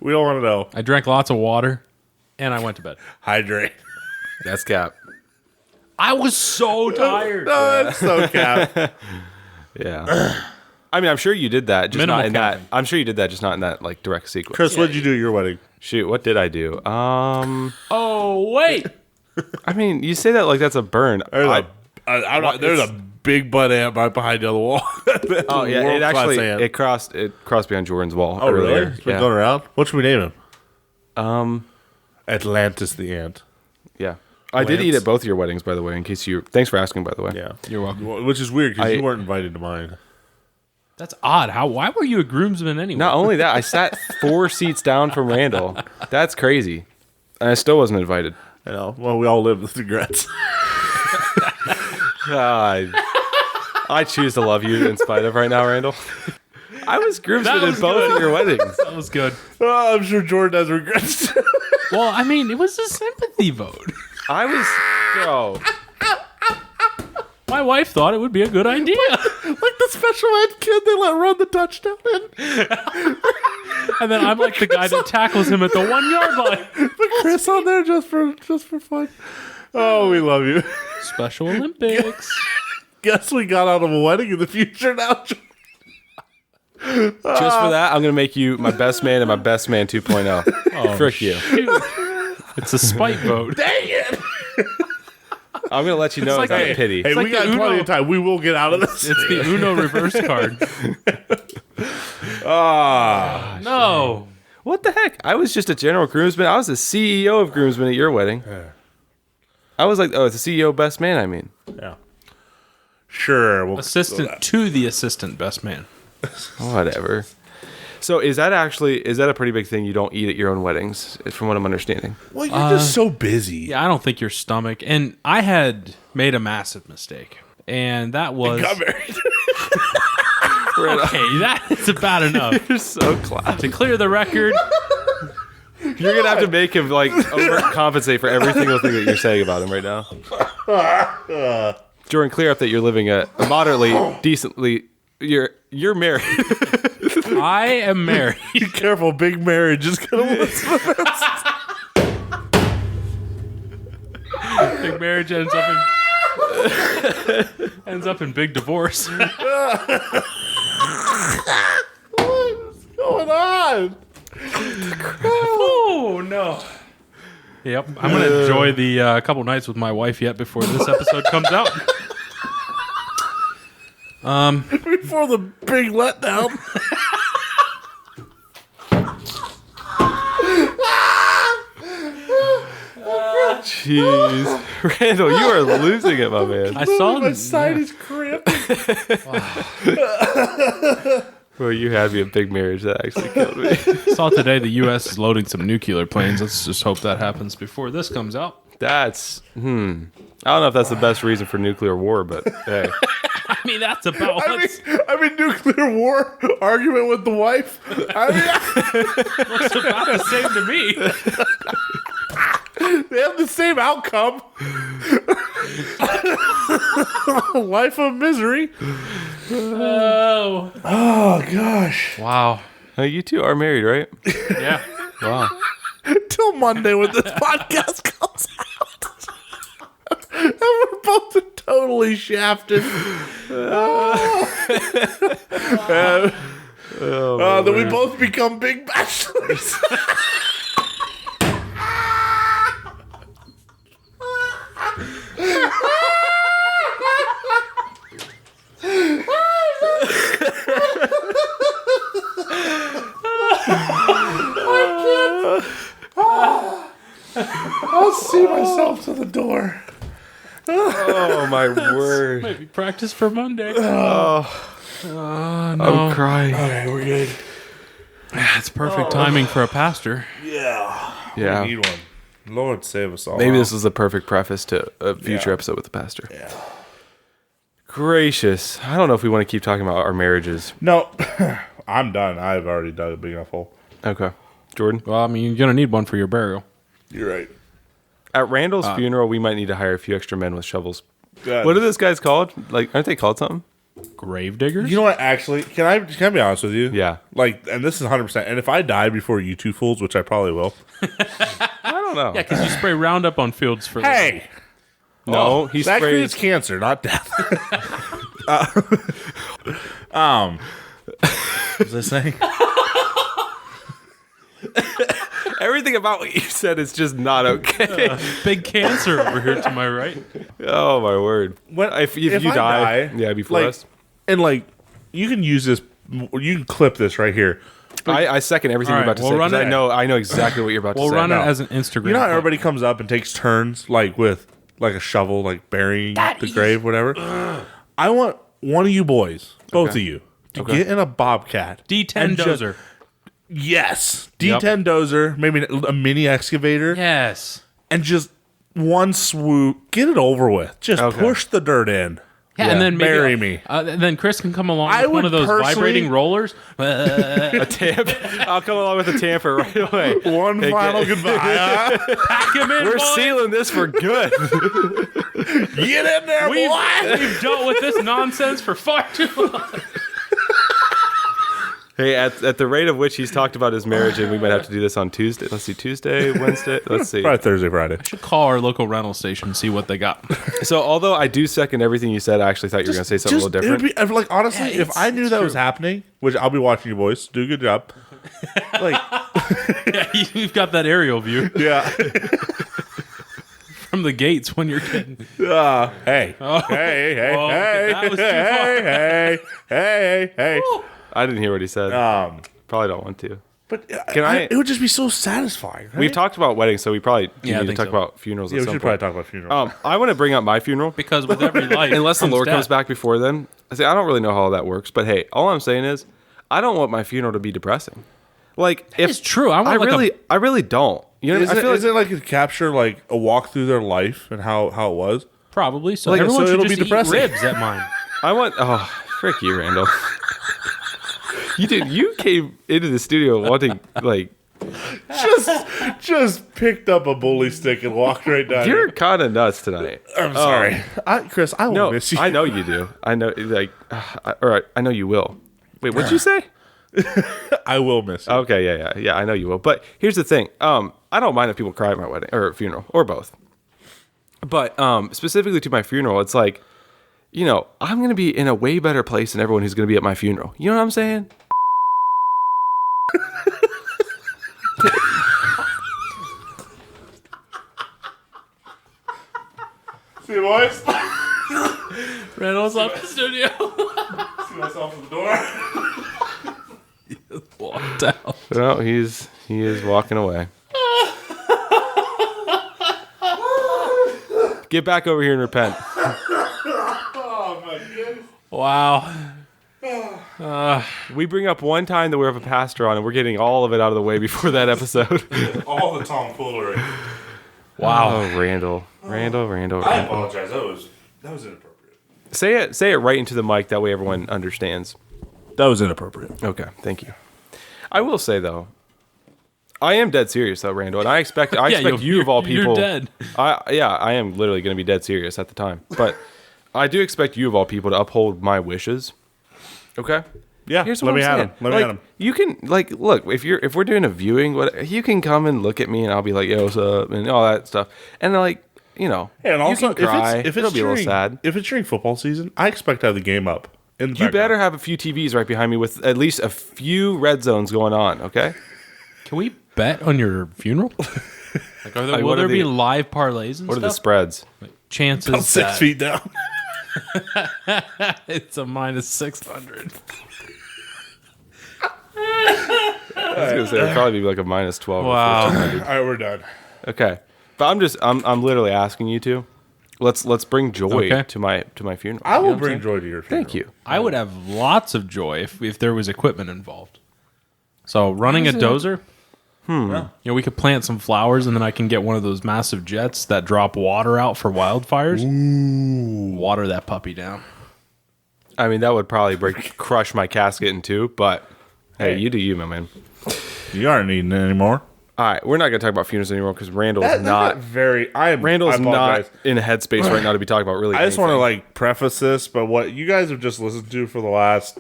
We don't want to know. I drank lots of water, and I went to bed. Hydrate. That's cap. I was so tired. No, that's so cap. Yeah. I mean, I'm sure you did that, just Minimal not in capping. that. I'm sure you did that, just not in that like direct sequence. Chris, what did you do at your wedding? Shoot, what did I do? Oh wait, I mean, you say that like that's a burn. There's a big butt ant right behind the other wall. Oh yeah, it World-class actually ant. it crossed behind Jordan's wall. Oh, really? earlier. It's been Yeah. going around? What should we name him? Atlantis the ant. Yeah. I did Lance. eat at both of your weddings, by the way. In case you, thanks for asking, by the way. Yeah. You're welcome. Which is weird because I- you weren't invited to mine. That's odd. Why were you a groomsman anyway? Not only that, I sat 4 seats down from Randall. That's crazy, and I still wasn't invited. I know. Well, we all live with regrets. I choose to love you in spite of right now, Randall. I was groomsman in both of your weddings. That was good. Oh, I'm sure Jordan has regrets. Well, I mean, it was a sympathy vote. I was, bro. My wife thought it would be a good idea. Like the special ed kid they let run the touchdown in. And then I'm like the guy that tackles him at the 1 yard line. Put Chris on there just for fun. Oh, we love you. Special Olympics. Guess we got out of a wedding in the future now. Just for that, I'm gonna make you my best man and my best man 2.0. Oh, Frick you. shoot. It's a spite vote. Dang it! I'm gonna let you know it's like not a- a pity. Hey, like we got the plenty Uno. of time. We will get out of this. It's the Uno reverse card. No. What the heck? I was just a general groomsman. I was the CEO of groomsmen at your wedding. I was like, oh, it's the CEO best man, I mean. Yeah. Sure. We'll Assistant to the assistant best man. Whatever. So is that a pretty big thing? You don't eat at your own weddings, from what I'm understanding. Well, you're just so busy. Yeah, I don't think your stomach. And I had made a massive mistake, and that was Got married. okay. That is about enough You're so classy. to clear the record. You're gonna have to make him like overcompensate for every single thing that you're saying about him right now. Jordan, clear up that you're living a moderately, decently. You're married. I am married. Be careful, big marriage is gonna listen. Big marriage ends up in big divorce. What's going on? Oh no. Yep, I'm gonna enjoy the couple nights with my wife yet before this episode comes out. Before the big letdown. Jeez, Randall, you are losing it, my man. I saw My side is cramping. Well, you had me a big marriage that actually killed me. saw today the U.S. is loading some nuclear planes. Let's just hope that happens before this comes out. That's I don't know if that's the best reason for nuclear war, but hey. I mean, that's about what's I mean, nuclear war argument with the wife. I about the same to me. mean, they have the same outcome. Life of misery. Oh. Oh gosh. Wow. You two are married, right? Yeah. Wow. Till Monday when this podcast comes out. And we're both totally shafted. Then we both become big bachelors. I'll see myself to the door. Oh my word. Maybe practice for Monday. I'm crying. Okay, we're good. It's perfect timing for a pastor. Yeah. Yeah. We need one. Lord save us all. Maybe this is the perfect preface to a future episode with the pastor. Yeah. Gracious. I don't know if we want to keep talking about our marriages. No, I'm done. I've already dug a big enough hole. Okay. Jordan? Well, I mean, you're going to need one for your burial. You're right. At Randall's funeral, we might need to hire a few extra men with shovels. God. What are those guys called? Like, aren't they called something? Grave diggers? You know what? Actually, can I be honest with you? Yeah. Like, and this is 100%. And if I die before you two fools, which I probably will. I don't know. Yeah, because you spray Roundup on fields for Hey, No, he that sprays. creates cancer, not death. What was I saying? Everything about what you said is just not okay. big cancer over here to my right. Oh, my word. If you I die, die, yeah, before like, us. And like, you can use this. You can clip this right here. I second everything All you're right, about to we'll say. run 'Cause it. I know exactly what you're about We'll to say. run it No. as an Instagram. You know how clip. everybody comes up and takes turns, like with like a shovel, like burying the grave, whatever. I want one of you boys, both of you, to get in a bobcat. D10 and just- dozer. Yes, D10 dozer, maybe a mini excavator, Yes. and just one swoop, get it over with. Just push the dirt in. Yeah, and then maybe, bury me. Then Chris can come along I with one would of those personally- vibrating rollers. A tamp. I'll come along with a tamper right away. One Hey, final get- goodbye. Huh? Pack him in, We're boys. sealing this for good. Get in there, We've, boy. we've dealt with this nonsense for far too long. Hey, at the rate of which he's talked about his marriage, and we might have to do this on Tuesday. Let's see, Tuesday, Wednesday. Let's see. Probably Thursday, Friday. Should call our local rental station and see what they got. So, although I do second everything you said, I actually thought you were going to say something a little different. It would be, like, honestly, if I knew that was happening, which I'll be watching you boys, do a good job. Like, Yeah, you've got that aerial view yeah. from the gates when you're getting. Hey. Hey, hey, Whoa, hey, that was too hey, hey, hey, I didn't hear what he said. hey. Probably don't want to. But I- it would just be so satisfying. Right? We've talked about weddings, so we probably Yeah, I need to think talk so. about funerals Yeah, at we some should point. probably talk about funerals. I want to bring up my funeral. Because with every life, Unless the Lord death. comes back before then. I say I don't really know how all that works, but hey, all I'm saying is I don't want my funeral to be depressing. Like, It's true. I want I really don't. You know, I feel is it like to capture like a walk through their life and how it was? probably. So Like, everyone so should it'll just be depressing. eat ribs at mine. I want. Oh, frick you, Randall. You came into the studio wanting like Just picked up a bully stick and walked right down. you're kind of nuts tonight. I'm sorry, Chris. I will No, miss you. I know you do. I know, like, all right. I know you will. Wait, what'd you say? I will miss you. Okay, yeah. I know you will. But here's the thing. I don't mind if people cry at my wedding or funeral or both. But specifically to my funeral, it's like, you know, I'm gonna be in a way better place than everyone who's gonna be at my funeral. You know what I'm saying? See you, boys. Randall's up the studio. See myself at the door. Walked out. No, he is walking away. Get back over here and repent. Oh my goodness. Wow. We bring up one time that we have a pastor on, and we're getting all of it out of the way before that episode. All the tomfoolery. Wow. Oh, Randall. I apologize. That was inappropriate. Say it right into the mic. That way everyone understands. That was inappropriate. Okay, thank you. I will say though, I am dead serious though, Randall, and I expect you of all people. You're dead. I am literally going to be dead serious at the time, but I do expect you of all people to uphold my wishes. Okay. Yeah. Here's let what me I'm at saying. him. Let me at him. You can look if we're doing a viewing, you can come and look at me, and I'll be like, "Yo, what's up?" and all that stuff, and like, you know, And also, you can cry. if It'll it's be a little during, sad. if it's during football season, I expect to have the game up. In the You background. better have a few TVs right behind me with at least a few red zones going on. Okay. Can we bet on your funeral? Like, will what there are be the- live parlays and What are the stuff? spreads? Chances About 6 that feet down. it's a minus 600. I was gonna say it'd probably be like a minus 12. Wow. Or 1400. All right, we're done. Okay, but I'm literally asking you to. Let's bring joy Okay. to my funeral. I You know will what I'm bring saying? joy to your funeral. Thank you. I would have lots of joy if there was equipment involved. So running a dozer, you know, we could plant some flowers, and then I can get one of those massive jets that drop water out for wildfires. Ooh. Water that puppy down. I mean, that would probably crush my casket in two, but hey, Hey. you do you, my man. You aren't needing it anymore. All right, we're not gonna talk about funerals anymore because Randall's not Randall's not in a headspace right now to be talking about really. I just want to anything. like preface this, but what you guys have just listened to for the last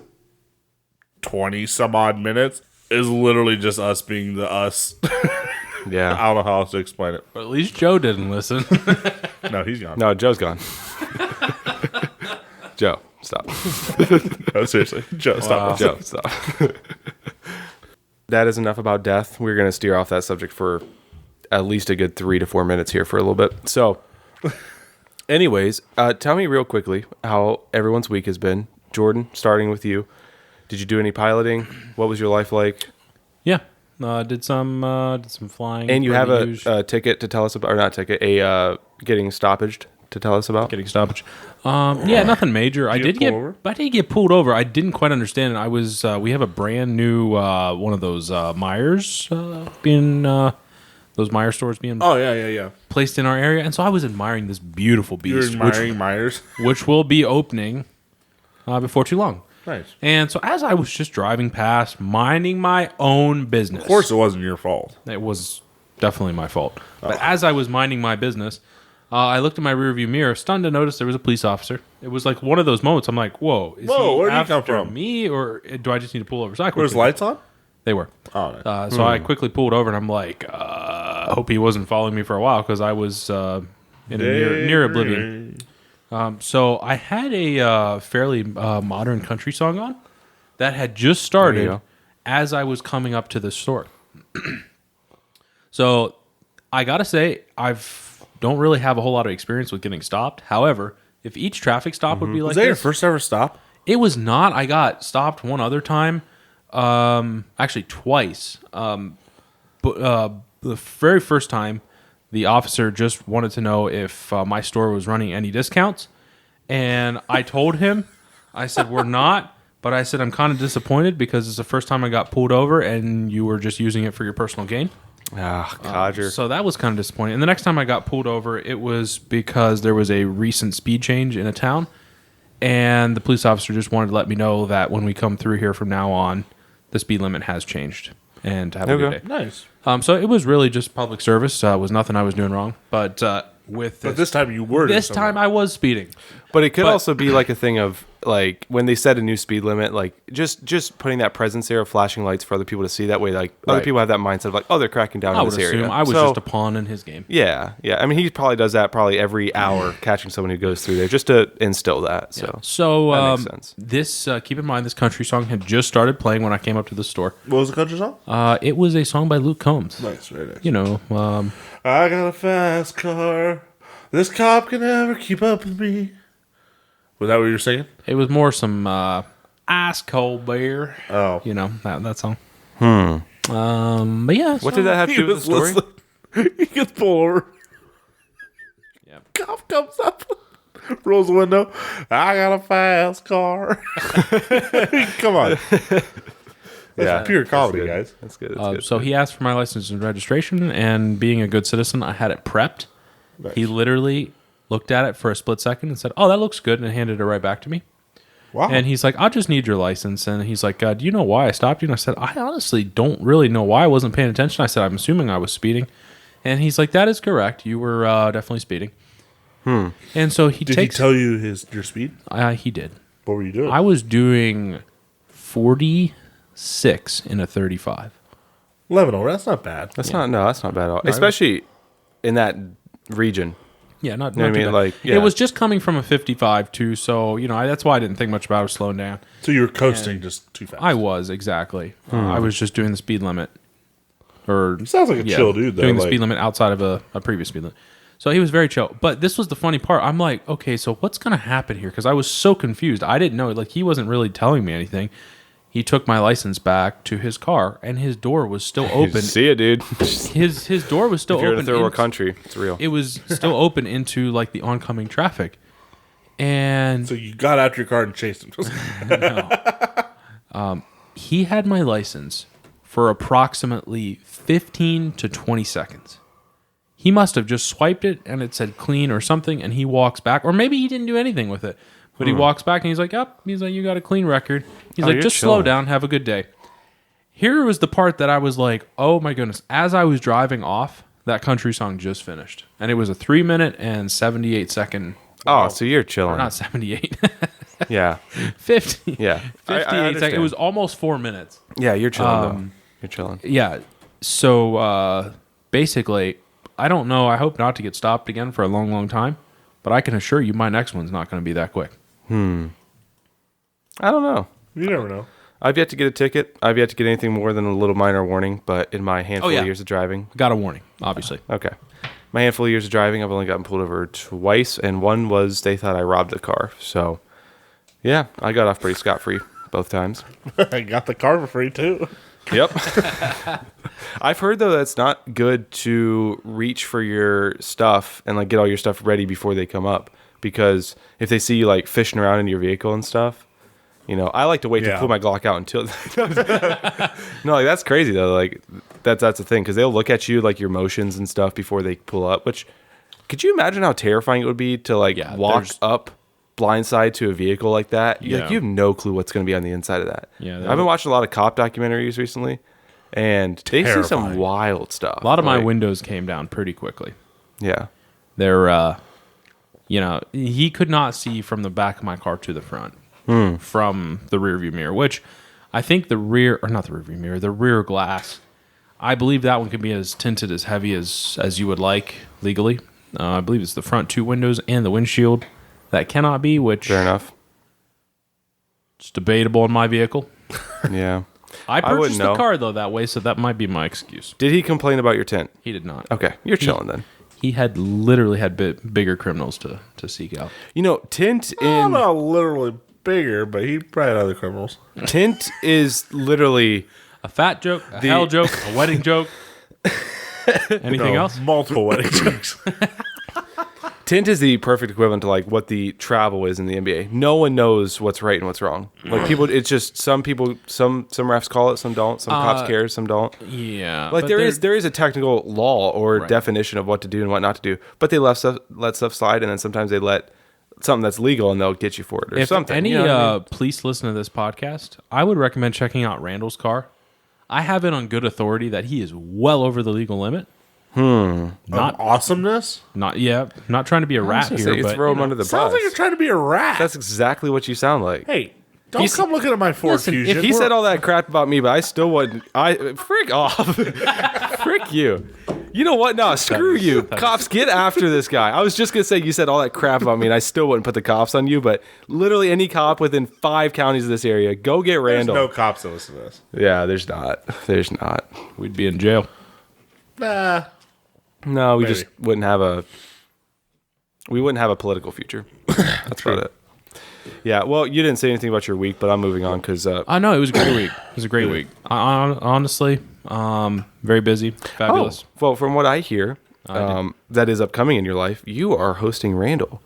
20 some odd minutes is literally just us being the us. Yeah. I don't know how else to explain it. But at least Joe didn't listen. No, he's gone. No, Joe's gone. Joe, stop. No, seriously. Joe, stop. Joe, stop. That is enough about death. We're going to steer off that subject for at least a good 3 to 4 minutes here for a little bit. So, anyways, tell me real quickly how everyone's week has been. Jordan, starting with you. Did you do any piloting? What was your life like? Yeah. Did some flying. And you have Huge. a ticket to tell us about, or not ticket, a getting stoppaged to tell us about? Getting stoppage. Yeah, nothing major. I did get pulled over? I did get pulled over. I didn't quite understand it. I was. We have a brand new one of those Myers those Meyer stores being Oh, yeah. placed in our area, and so I was admiring this beautiful You're beast, admiring Myers. which will be opening before too long. Nice. And so as I was just driving past, minding my own business. Of course, it wasn't your fault. It was definitely my fault. But as I was minding my business, I looked in my rearview mirror, stunned to notice there was a police officer. It was like one of those moments. I'm like, "Whoa, is Whoa, he where did he after come from? me, or do I just need to pull over?" So I Were quickly, his lights on? They were. Oh, nice. So I quickly pulled over, and I'm like, I hope he wasn't following me for a while because I was in a near oblivion. So I had a fairly modern country song on that had just There started you go. as I was coming up to the store. So I gotta say, don't really have a whole lot of experience with getting stopped. However, if each traffic stop would be like Was that your this, first ever stop? it was not. I got stopped one other time, actually twice. But the very first time, the officer just wanted to know if my store was running any discounts, and I told him, I said we're not, But I said, I'm kind of disappointed because it's the first time I got pulled over and you were just using it for your personal gain. Ah, codger. So that was kind of disappointing. And the next time I got pulled over, it was because there was a recent speed change in a town. And the police officer just wanted to let me know that when we come through here from now on, the speed limit has changed. And have a good day. Nice. So it was really just public service. Was nothing I was doing wrong. But with But this time you were. this time I was speeding. But it could also be like a thing of like when they set a new speed limit, like just putting that presence there of flashing lights for other people to see. That way, like other people have that mindset of like, oh, they're cracking down I in would this area. assume I was So, just a pawn in his game. yeah. I mean, he probably does that probably every hour, catching someone who goes through there just to instill that. So So that makes sense. this keep in mind, this country song had just started playing when I came up to the store. What was the country song? It was a song by Luke Combs. Nice, very nice. You know, I got a fast car. This cop can never keep up with me. Was that what you were saying? it was more some ice cold beer. Oh. You know that song. But yeah, What did that have to do with the story? He gets pulled over. Yep. Cop comes up, rolls the window. I got a fast car. Come on. That's pure comedy, good. guys. That's good. That's good. So he asked for my license and registration, and being a good citizen, I had it prepped. Nice. He literally looked at it for a split second and said, "Oh, that looks good," and handed it right back to me. Wow. And he's like, "I'll just need your license." And he's like, "Do you know why I stopped you?" And I said, "I honestly don't really know why I wasn't paying attention." I said, "I'm assuming I was speeding." And he's like, "That is correct. You were definitely speeding." And so he Did takes. he tell you your speed? He did. What were you doing? I was doing 46 in a 35. 11 over. That's not bad. That's not bad at all. Especially in that region. Yeah, not. You know not what I too mean? bad. Like, yeah. It was just coming from a 55 too, so that's why I didn't think much about it slowing down. So you were coasting just too fast. I was exactly. I was just doing the speed limit. Or Sounds like a chill dude, though. Doing the like- speed limit outside of a previous speed limit. So he was very chill. But this was the funny part. I'm like, okay, so what's going to happen here? Because I was so confused. I didn't know. Like, he wasn't really telling me anything. He took my license back to his car, and his door was still open. See it, dude. His door was still If you're in a open. third world into- country, it's real. It was still open into, like, the oncoming traffic. And So you got out your car and chased him. he had my license for approximately 15 to 20 seconds. He must have just swiped it and it said clean or something, and he walks back. Or maybe he didn't do anything with it. But he walks back and he's like, yep. He's like, you got a clean record. He's like, you're just slow chilling. down. Have a good day. Here was the part that I was like, oh my goodness. As I was driving off, that country song just finished. And it was a 3-minute and 78-second. Oh, so you're chilling. Not 78. Yeah. 50. Yeah. 58 seconds. It was almost 4 minutes. Yeah, you're chilling, though. You're chilling. Yeah. So basically, I don't know. I hope not to get stopped again for a long, long time. But I can assure you my next one's not going to be that quick. I don't know. You never know. I've yet to get a ticket. I've yet to get anything more than a little minor warning, but in my handful yeah. of years of driving. Got a warning, obviously. Okay. My handful of years of driving, I've only gotten pulled over twice, and one was they thought I robbed the car. So, yeah, I got off pretty scot-free both times. I got the car for free, too. Yep. I've heard, though, that it's not good to reach for your stuff and, like, get all your stuff ready before they come up. Because if they see you, like, fishing around in your vehicle and stuff, I like to wait to Yeah. pull my Glock out until... No, like, that's crazy, though. Like, that's the thing. Because they'll look at you, like, your motions and stuff before they pull up. Which, could you imagine how terrifying it would be to, like, walk there's- up blindside to a vehicle like that? Yeah. Like, you have no clue what's going to be on the inside of that. Yeah, I've been watching a lot of cop documentaries recently, and they see some Terrifying. wild stuff. A lot of my Like, windows came down pretty quickly. Yeah. They're, he could not see from the back of my car to the front from the rear view mirror, which I think the rear glass, I believe that one can be as tinted as heavy as you would like legally. I believe it's the front 2 windows and the windshield that cannot be, which Fair enough. it's debatable in my vehicle. Yeah. I wouldn't purchased the know. car though that way, so that might be my excuse. Did he complain about your tint? He did not. Okay, you're chilling then. He had literally had bigger criminals to seek out. Tint I'm in not literally bigger, but he probably had other criminals. tint is literally A fat joke, a hell joke, a wedding joke. Anything else? Multiple wedding jokes. Tint is the perfect equivalent to like what the travel is in the NBA. No one knows what's right and what's wrong. Like people, it's just some people, some refs call it, some don't. Some cops care, some don't. Yeah, Like but there is a technical law or definition of what to do and what not to do. But they let stuff slide, and then sometimes they let something that's legal and they'll get you for it or if something. any you know what I mean? police listen to this podcast, I would recommend checking out Randall's car. I have it on good authority that he is well over the legal limit. Not awesomeness. Not trying to be a rat So here, you but throw him under the Sounds bus. like you're trying to be a rat. That's exactly what you sound like. Hey, don't come looking at my Ford Listen, Fusion. If he said all that crap about me, but I still wouldn't. Frick off. Frick you. You know what? No, screw you. Cops, get after this guy. I was just going to say you said all that crap about me, and I still wouldn't put the cops on you, but literally any cop within 5 counties of this area, go get There's Randall. no cops that listen to this. Yeah, there's not. There's not. we'd be in jail. Nah. No, we Maybe. just wouldn't have a political future. That's about it. Yeah, well, you didn't say anything about your week, but I'm moving on because I know it was a great week. It was a great week. Honestly, very busy, fabulous. well, from what I hear, that is upcoming in your life, you are hosting Randall.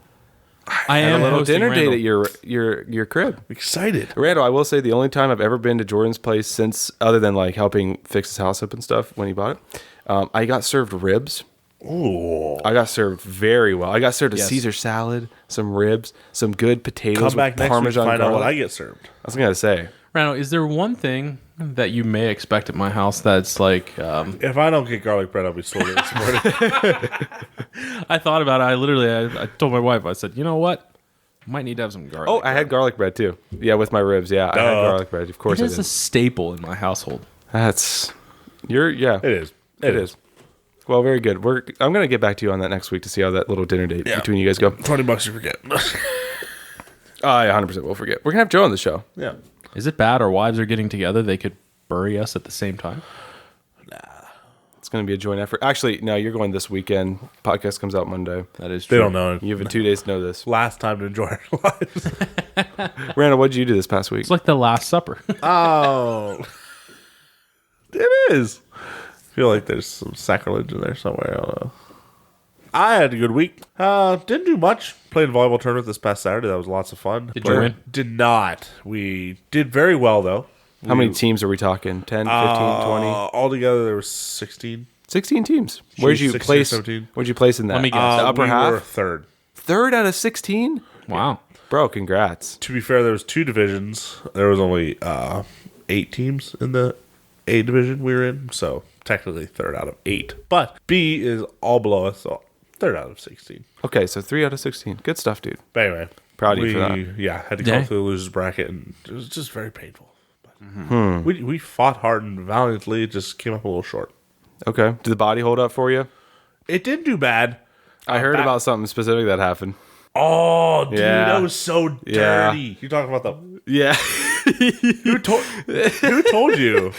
I am A little hosting dinner Randall. date at your crib. Excited. Randall, I will say the only time I've ever been to Jordan's place since, other than like helping fix his house up and stuff when he bought it, I got served ribs. Ooh. I got served very well. I got served a Yes. Caesar salad, some ribs, some good potatoes Come back with next week to Parmesan find out garlic. what I get served. I was gonna say, Randall, is there one thing that you may expect at my house that's like If I don't get garlic bread, I'll be slow this morning. I thought about it. I told my wife, I said, you know what? Might need to have some garlic. oh, I had garlic bread too. Yeah, with my ribs. Yeah, I had garlic bread. Of course, It I is did. a staple in my household. It It is. Well, very good. I'm gonna get back to you on that next week to see how that little dinner date between you guys go. $20 you forget. I 100% will forget. We're gonna have Joe on the show. Yeah. Is it bad our wives are getting together? They could bury us at the same time. It's gonna be a joint effort. Actually, no, you're going this weekend. Podcast comes out Monday. That is They true. don't know. You have 2 days to know this. Last time to enjoy our lives. Randall, what did you do this past week? It's like the Last Supper. Oh. It is. I feel like there's some sacrilege in there somewhere. I don't know. I had a good week. Didn't do much. Played a volleyball tournament this past Saturday. That was lots of fun. Did you win? Did not. We did very well, though. How many teams are we talking? 10, 15, 20? Altogether, there was 16. 16 teams. Where'd you 16 or place? 17. Where'd you place in that? Let me guess. The upper we half? were third. Third out of 16? Wow. Bro, congrats. To be fair, there was 2 divisions. There was only 8 teams in the A division we were in, so technically third out of 8. But B is all below us, so third out of 16. Okay, so 3 out of 16. Good stuff, dude. But anyway, Proud of you for that. Yeah, had to go Yeah. through the losers bracket, and it was just very painful. But we fought hard and valiantly. It just came up a little short. Okay. Did the body hold up for you? It didn't do bad. I heard back- about something specific that happened. Oh, dude, Yeah. that was so Yeah. dirty. You're talking about the Yeah. who told you?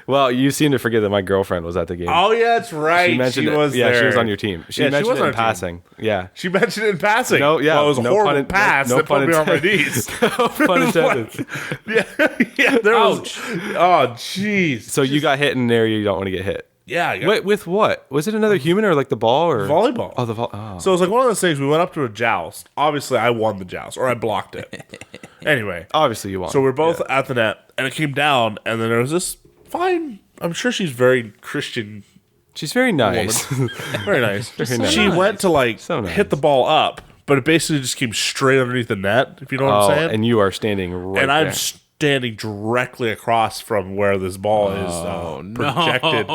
Well, you seem to forget that my girlfriend was at the game. Oh yeah, that's right. She mentioned it. was Yeah, there. she was on your team. She mentioned was it on in our team. passing. Yeah. She mentioned it in passing. No, yeah, Well, it was a no horrible pun- pass no that put pun me on my intended. knees. No pun intended. yeah, there was. Oh, jeez. So you got hit in an area you don't want to get hit. Yeah, yeah. Wait, with what? Was it another human or like the ball or Volleyball. Oh, the ball. Oh. So it was like one of those things. We went up to a joust. Obviously, I won the joust, or I blocked it. Anyway, Obviously, you won. so we're both at the net, and it came down, and then there was this fine. I'm sure she's very Christian, She's very nice. very nice. nice. She went to like So nice. hit the ball up, but it basically just came straight underneath the net. If you know what I'm saying. and you are standing right And I'm there. standing directly across from where this ball is projected.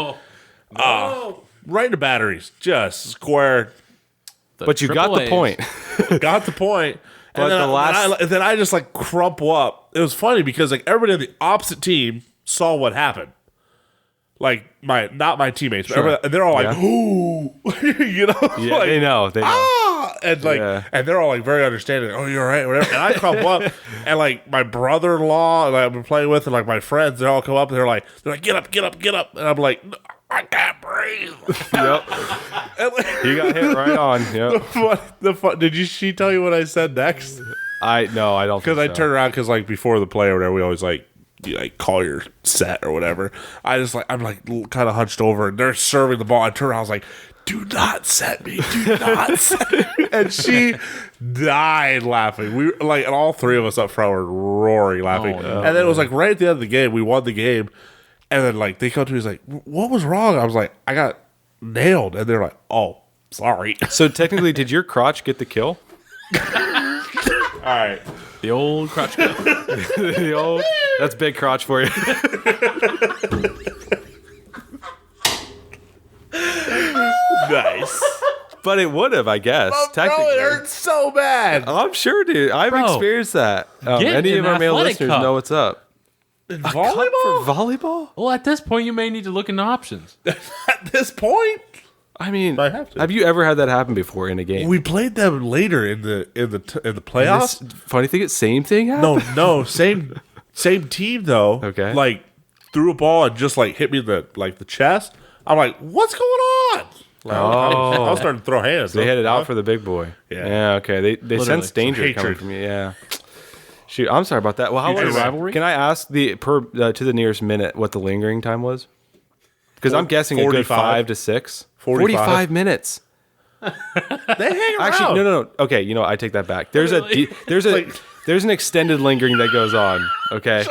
No. Right into batteries, just square. But you got the A's. point. Got the point. But Then I just like crumple up. It was funny because like everybody on the opposite team saw what happened. Like not my teammates, but everybody, and they're all like, "Ooh," you know, Yeah, like, they know. They know. ah, and like, Yeah. and they're all like very understanding. Oh, you're all right, whatever. And I crumple up, and like my brother-in-law, and I've been playing with, and like my friends, they all come up, and they're like, get up, get up, get up, and I'm like, I can't breathe. Yep. And, like, You got hit right on. Yep. Did she tell you what I said next? No, I don't. Because I think so. turned around because like before the play or whatever, we always like you like call your set or whatever. I'm like kind of hunched over, and they're serving the ball. I turn around, I was like, "Do not set me, do not set me." And she died laughing. We like, and all three of us up front were roaring laughing. no. And then it was like right at the end of the game, we won the game. And then like they come to me, he's like, "What was wrong?" I was like, "I got nailed." And they're like, "Oh, sorry." So technically, did your crotch get the kill? All right. The old crotch kill. That's big crotch for you. Nice. But it would have, I guess. Bro, technically. it hurts so bad. I'm sure, dude. I've Bro, experienced that. get Any an of our male athletic listeners cup. know what's up. In Cup volleyball? for volleyball? Well, at this point, you may need to look into options. At this point, I mean, I have to. have you ever had that happen before in a game? we played them later in the playoffs. This funny thing, it's same thing happened? No, same team though. Okay. Like threw a ball and just like hit me in the chest. I'm like, "What's going on?" Like, I was starting to throw hands. They headed out for the big boy. Yeah. Okay. They Literally. sense danger Some coming hatred. from you. Yeah. Shoot, I'm sorry about that. Well, how Future was rivalry? Can I ask to the nearest minute what the lingering time was? Because I'm guessing a good 45. 5 to 6. 45. 45 minutes. They hang around. Actually, no. Okay, you know, I take that back. There's Really? there's an extended lingering that goes on. Okay.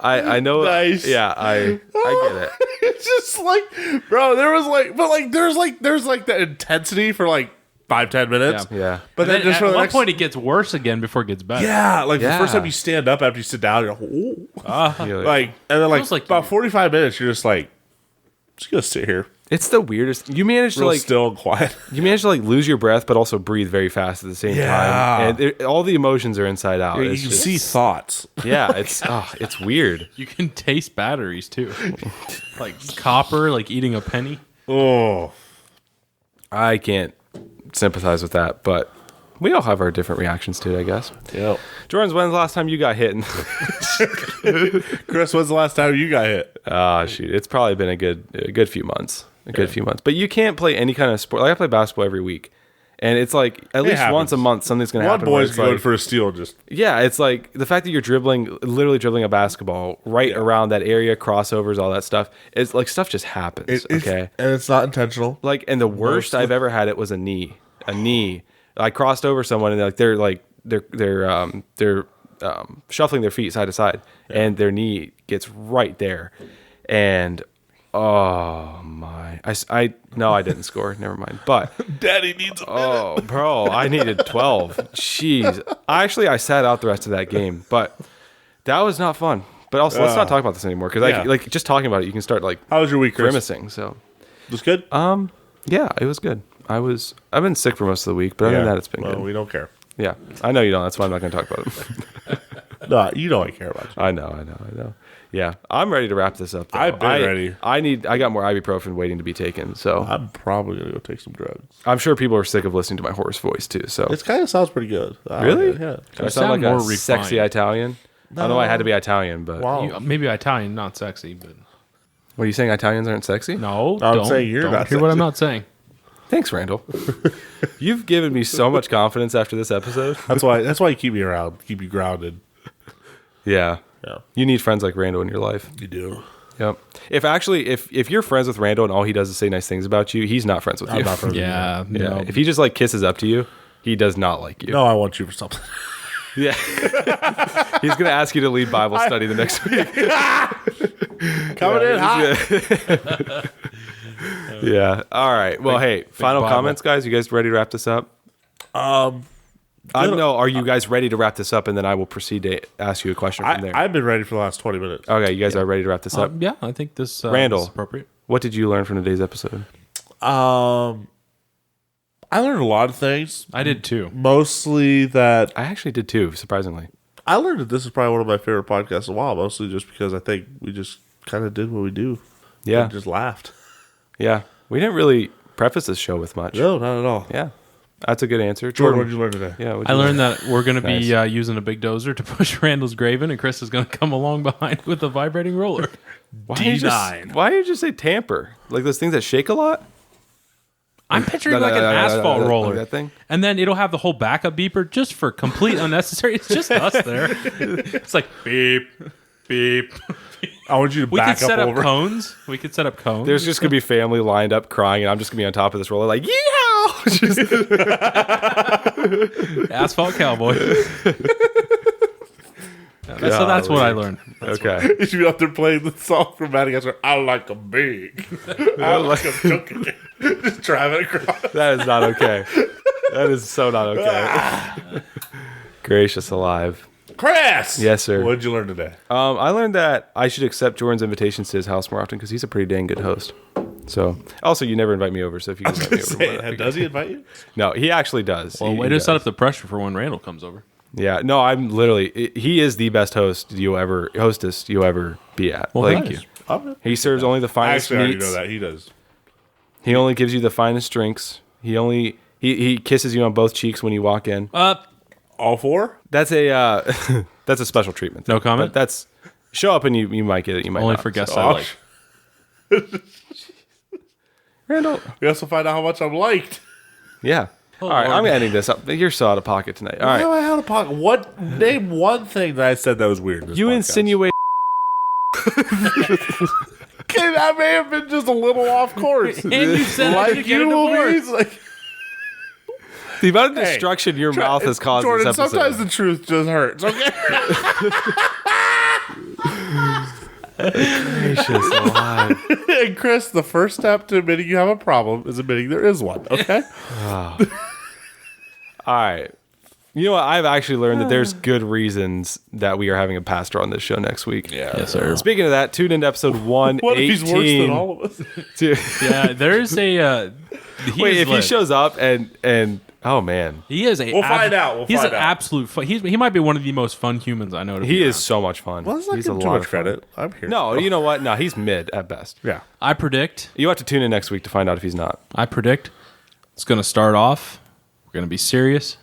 I know. Nice. Yeah, I get it. It's just like, bro, there's that intensity for like 5-10 minutes. Yeah. But then And just at for the one next point, it gets worse again before it gets better. yeah, like the first Yeah. time you stand up after you sit down, you're like, "Ooh." You're Like, and then like Feels like about you- 45 minutes, you're just like, just gonna sit here, it's the weirdest. You managed to real like still and quiet. you managed to like lose your breath, but also breathe very fast at the same Yeah. time. And all the emotions are inside out. You It's can just- see thoughts. Yeah, it's weird. You can taste batteries too, like copper, like eating a penny. Oh, I can't sympathize with that, but we all have our different reactions to it, I guess. yeah. Jordan's, when's the last time you got hit? Chris, when's the last time you got hit? Shoot, it's probably been a good few months. Few months. But you can't play any kind of sport. Like I play basketball every week. And it's like at least happens. once a month something's gonna One happen. where boy's it's going like, for a steal. Just yeah, it's like the fact that you're literally dribbling a basketball right around that area, crossovers, all that stuff. It's like stuff just happens. Okay. and it's not intentional. Like, and the worst I've ever had it was a knee. I crossed over someone and they're shuffling their feet side to side, and their knee gets right there, and oh my, I didn't score. Never mind. But Daddy needs a minute. oh, bro, I needed 12. Jeez, I sat out the rest of that game, but that was not fun. But also, let's not talk about this anymore because Yeah. like just talking about it, you can start like How was your week, Chris? grimacing. So Was good. yeah, it was good. I've been sick for most of the week, but other than that, it's been well, good. we don't care. Yeah, I know you don't. That's why I'm not going to talk about it. No, you know I care about you. I know. Yeah, I'm ready to wrap this up. Though. I've been ready. I got more ibuprofen waiting to be taken. So I'm probably gonna go take some drugs. I'm sure people are sick of listening to my hoarse voice too. So It kind of sounds pretty good. Really? Yeah. I You sound like sound a more sexy refined. Italian. I know I had to be Italian, but Wow. Maybe Italian, not sexy, but what are you saying? Italians aren't sexy? no. I'm don't, saying you're don't not hear what I'm sexy. not saying. Thanks, Randall. You've given me so much confidence after this episode. That's why you keep me around, keep you grounded. Yeah. Yeah, You need friends like Randall in your life. you do. Yep. If you're friends with Randall and all he does is say nice things about you, he's not friends with you. I'm not friends with Yeah, Yeah. no. If he just like kisses up to you, he does not like you. you. No, I want you for something. Yeah. He's gonna ask you to lead Bible study the next week. Coming in hot. Yeah. All right. Well, hey, final Bible. comments, guys. You guys ready to wrap this up? No. Are you guys ready to wrap this up? And then I will proceed to ask you a question from there. I've been ready for the last 20 minutes. Okay. You guys are ready to wrap this up. Yeah, I think this Randall. is appropriate. What did you learn from today's episode? I learned a lot of things. I did too. Mostly that I actually did too, surprisingly. I learned that this is probably one of my favorite podcasts in a while. Mostly just because I think we just kind of did what we do. Yeah. And just laughed. Yeah. We didn't really preface this show with much. No, not at all. Yeah. That's a good answer. Jordan, what did you learn today? Yeah. what'd I you learned that we're going to be Nice. using a big dozer to push Randall's grave in, and Chris is going to come along behind with a vibrating roller. Why did you just say tamper? Like those things that shake a lot? I'm picturing like an asphalt roller. That thing? And then it'll have the whole backup beeper just for complete unnecessary. It's just us there. It's like beep, beep. I want you to We could back set up up over. cones. We could set up cones. There's just gonna be family lined up crying, and I'm just gonna be on top of this roller like, yeehaw! Just- asphalt cowboy. So that's what I learned. okay. You should be out there playing the song from Madagascar. I like a big. I like a chunky. Just driving across. That is not okay. That is so not okay. Gracious alive. Chris! Yes, sir. What did you learn today? I learned that I should accept Jordan's invitations to his house more often because he's a pretty dang good host. So, also, you never invite me over, so if you can invite me over. Does he invite you? No, he actually does. Well, He way to does. set up the pressure for when Randall comes over. Yeah, no, I'm literally. He is the best hostess you'll ever be at. Well, like, thank you. he serves only the I finest actually already meats. know that. He does. He only gives you the finest drinks. He kisses you on both cheeks when you walk in. All four? That's a that's a special treatment. No comment? But that's show up and you might get it. You might Only not. for guests So- I like. Randall. We also find out how much I'm liked. Yeah. All right, I'm ending this up. You're so out of pocket tonight. All Why right. am I out of pocket? What? Name one thing that I said that was weird. In this You podcast. insinuate. Okay, that may have been just a little off course. And you said I should like get a you will divorce. be like. The amount of destruction your mouth has caused Jordan, this episode. sometimes the truth just hurts. Okay. Gracious alive. And Chris, the first step to admitting you have a problem is admitting there is one. Okay. All right. You know what? I've actually learned that there's good reasons that we are having a pastor on this show next week. Yes, sir. Speaking of that, tune into episode 118. What if he's worse than all of us? Yeah, there's a. Wait, if he shows up and oh man, he is a. We'll find out. he's find an out. absolute. He might be one of the most fun humans I know. To he be is around. so much fun. Well, let's not He's give a him too lot much of fun. credit. I'm here. No, you know what? No, he's mid at best. Yeah. I predict. You have to tune in next week to find out if he's not. It's going to start off. We're going to be serious.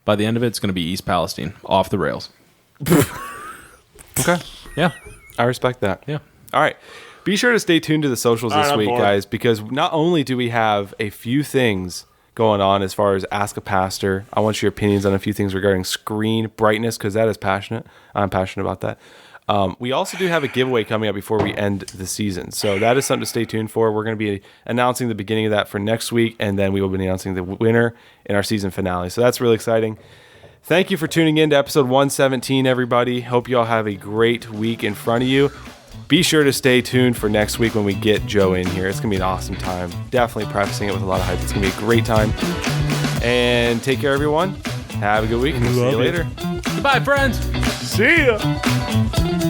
By the end of it, it's going to be East Palestine off the rails. Okay. Yeah, I respect that. yeah. All right. Be sure to stay tuned to the socials All this right, I'm week, bored. guys, because not only do we have a few things going on as far as Ask a Pastor, I want your opinions on a few things regarding screen brightness, because that is passionate. I'm passionate about that. We also do have a giveaway coming up before we end the season. So that is something to stay tuned for. We're going to be announcing the beginning of that for next week, and then we will be announcing the winner in our season finale. So that's really exciting. Thank you for tuning in to episode 117, everybody. Hope you all have a great week in front of you. Be sure to stay tuned for next week when we get Joe in here. It's going to be an awesome time. Definitely practicing it with a lot of hype. It's going to be a great time. And take care, everyone. Have a good week, and we'll see you later. Goodbye, friends. See ya.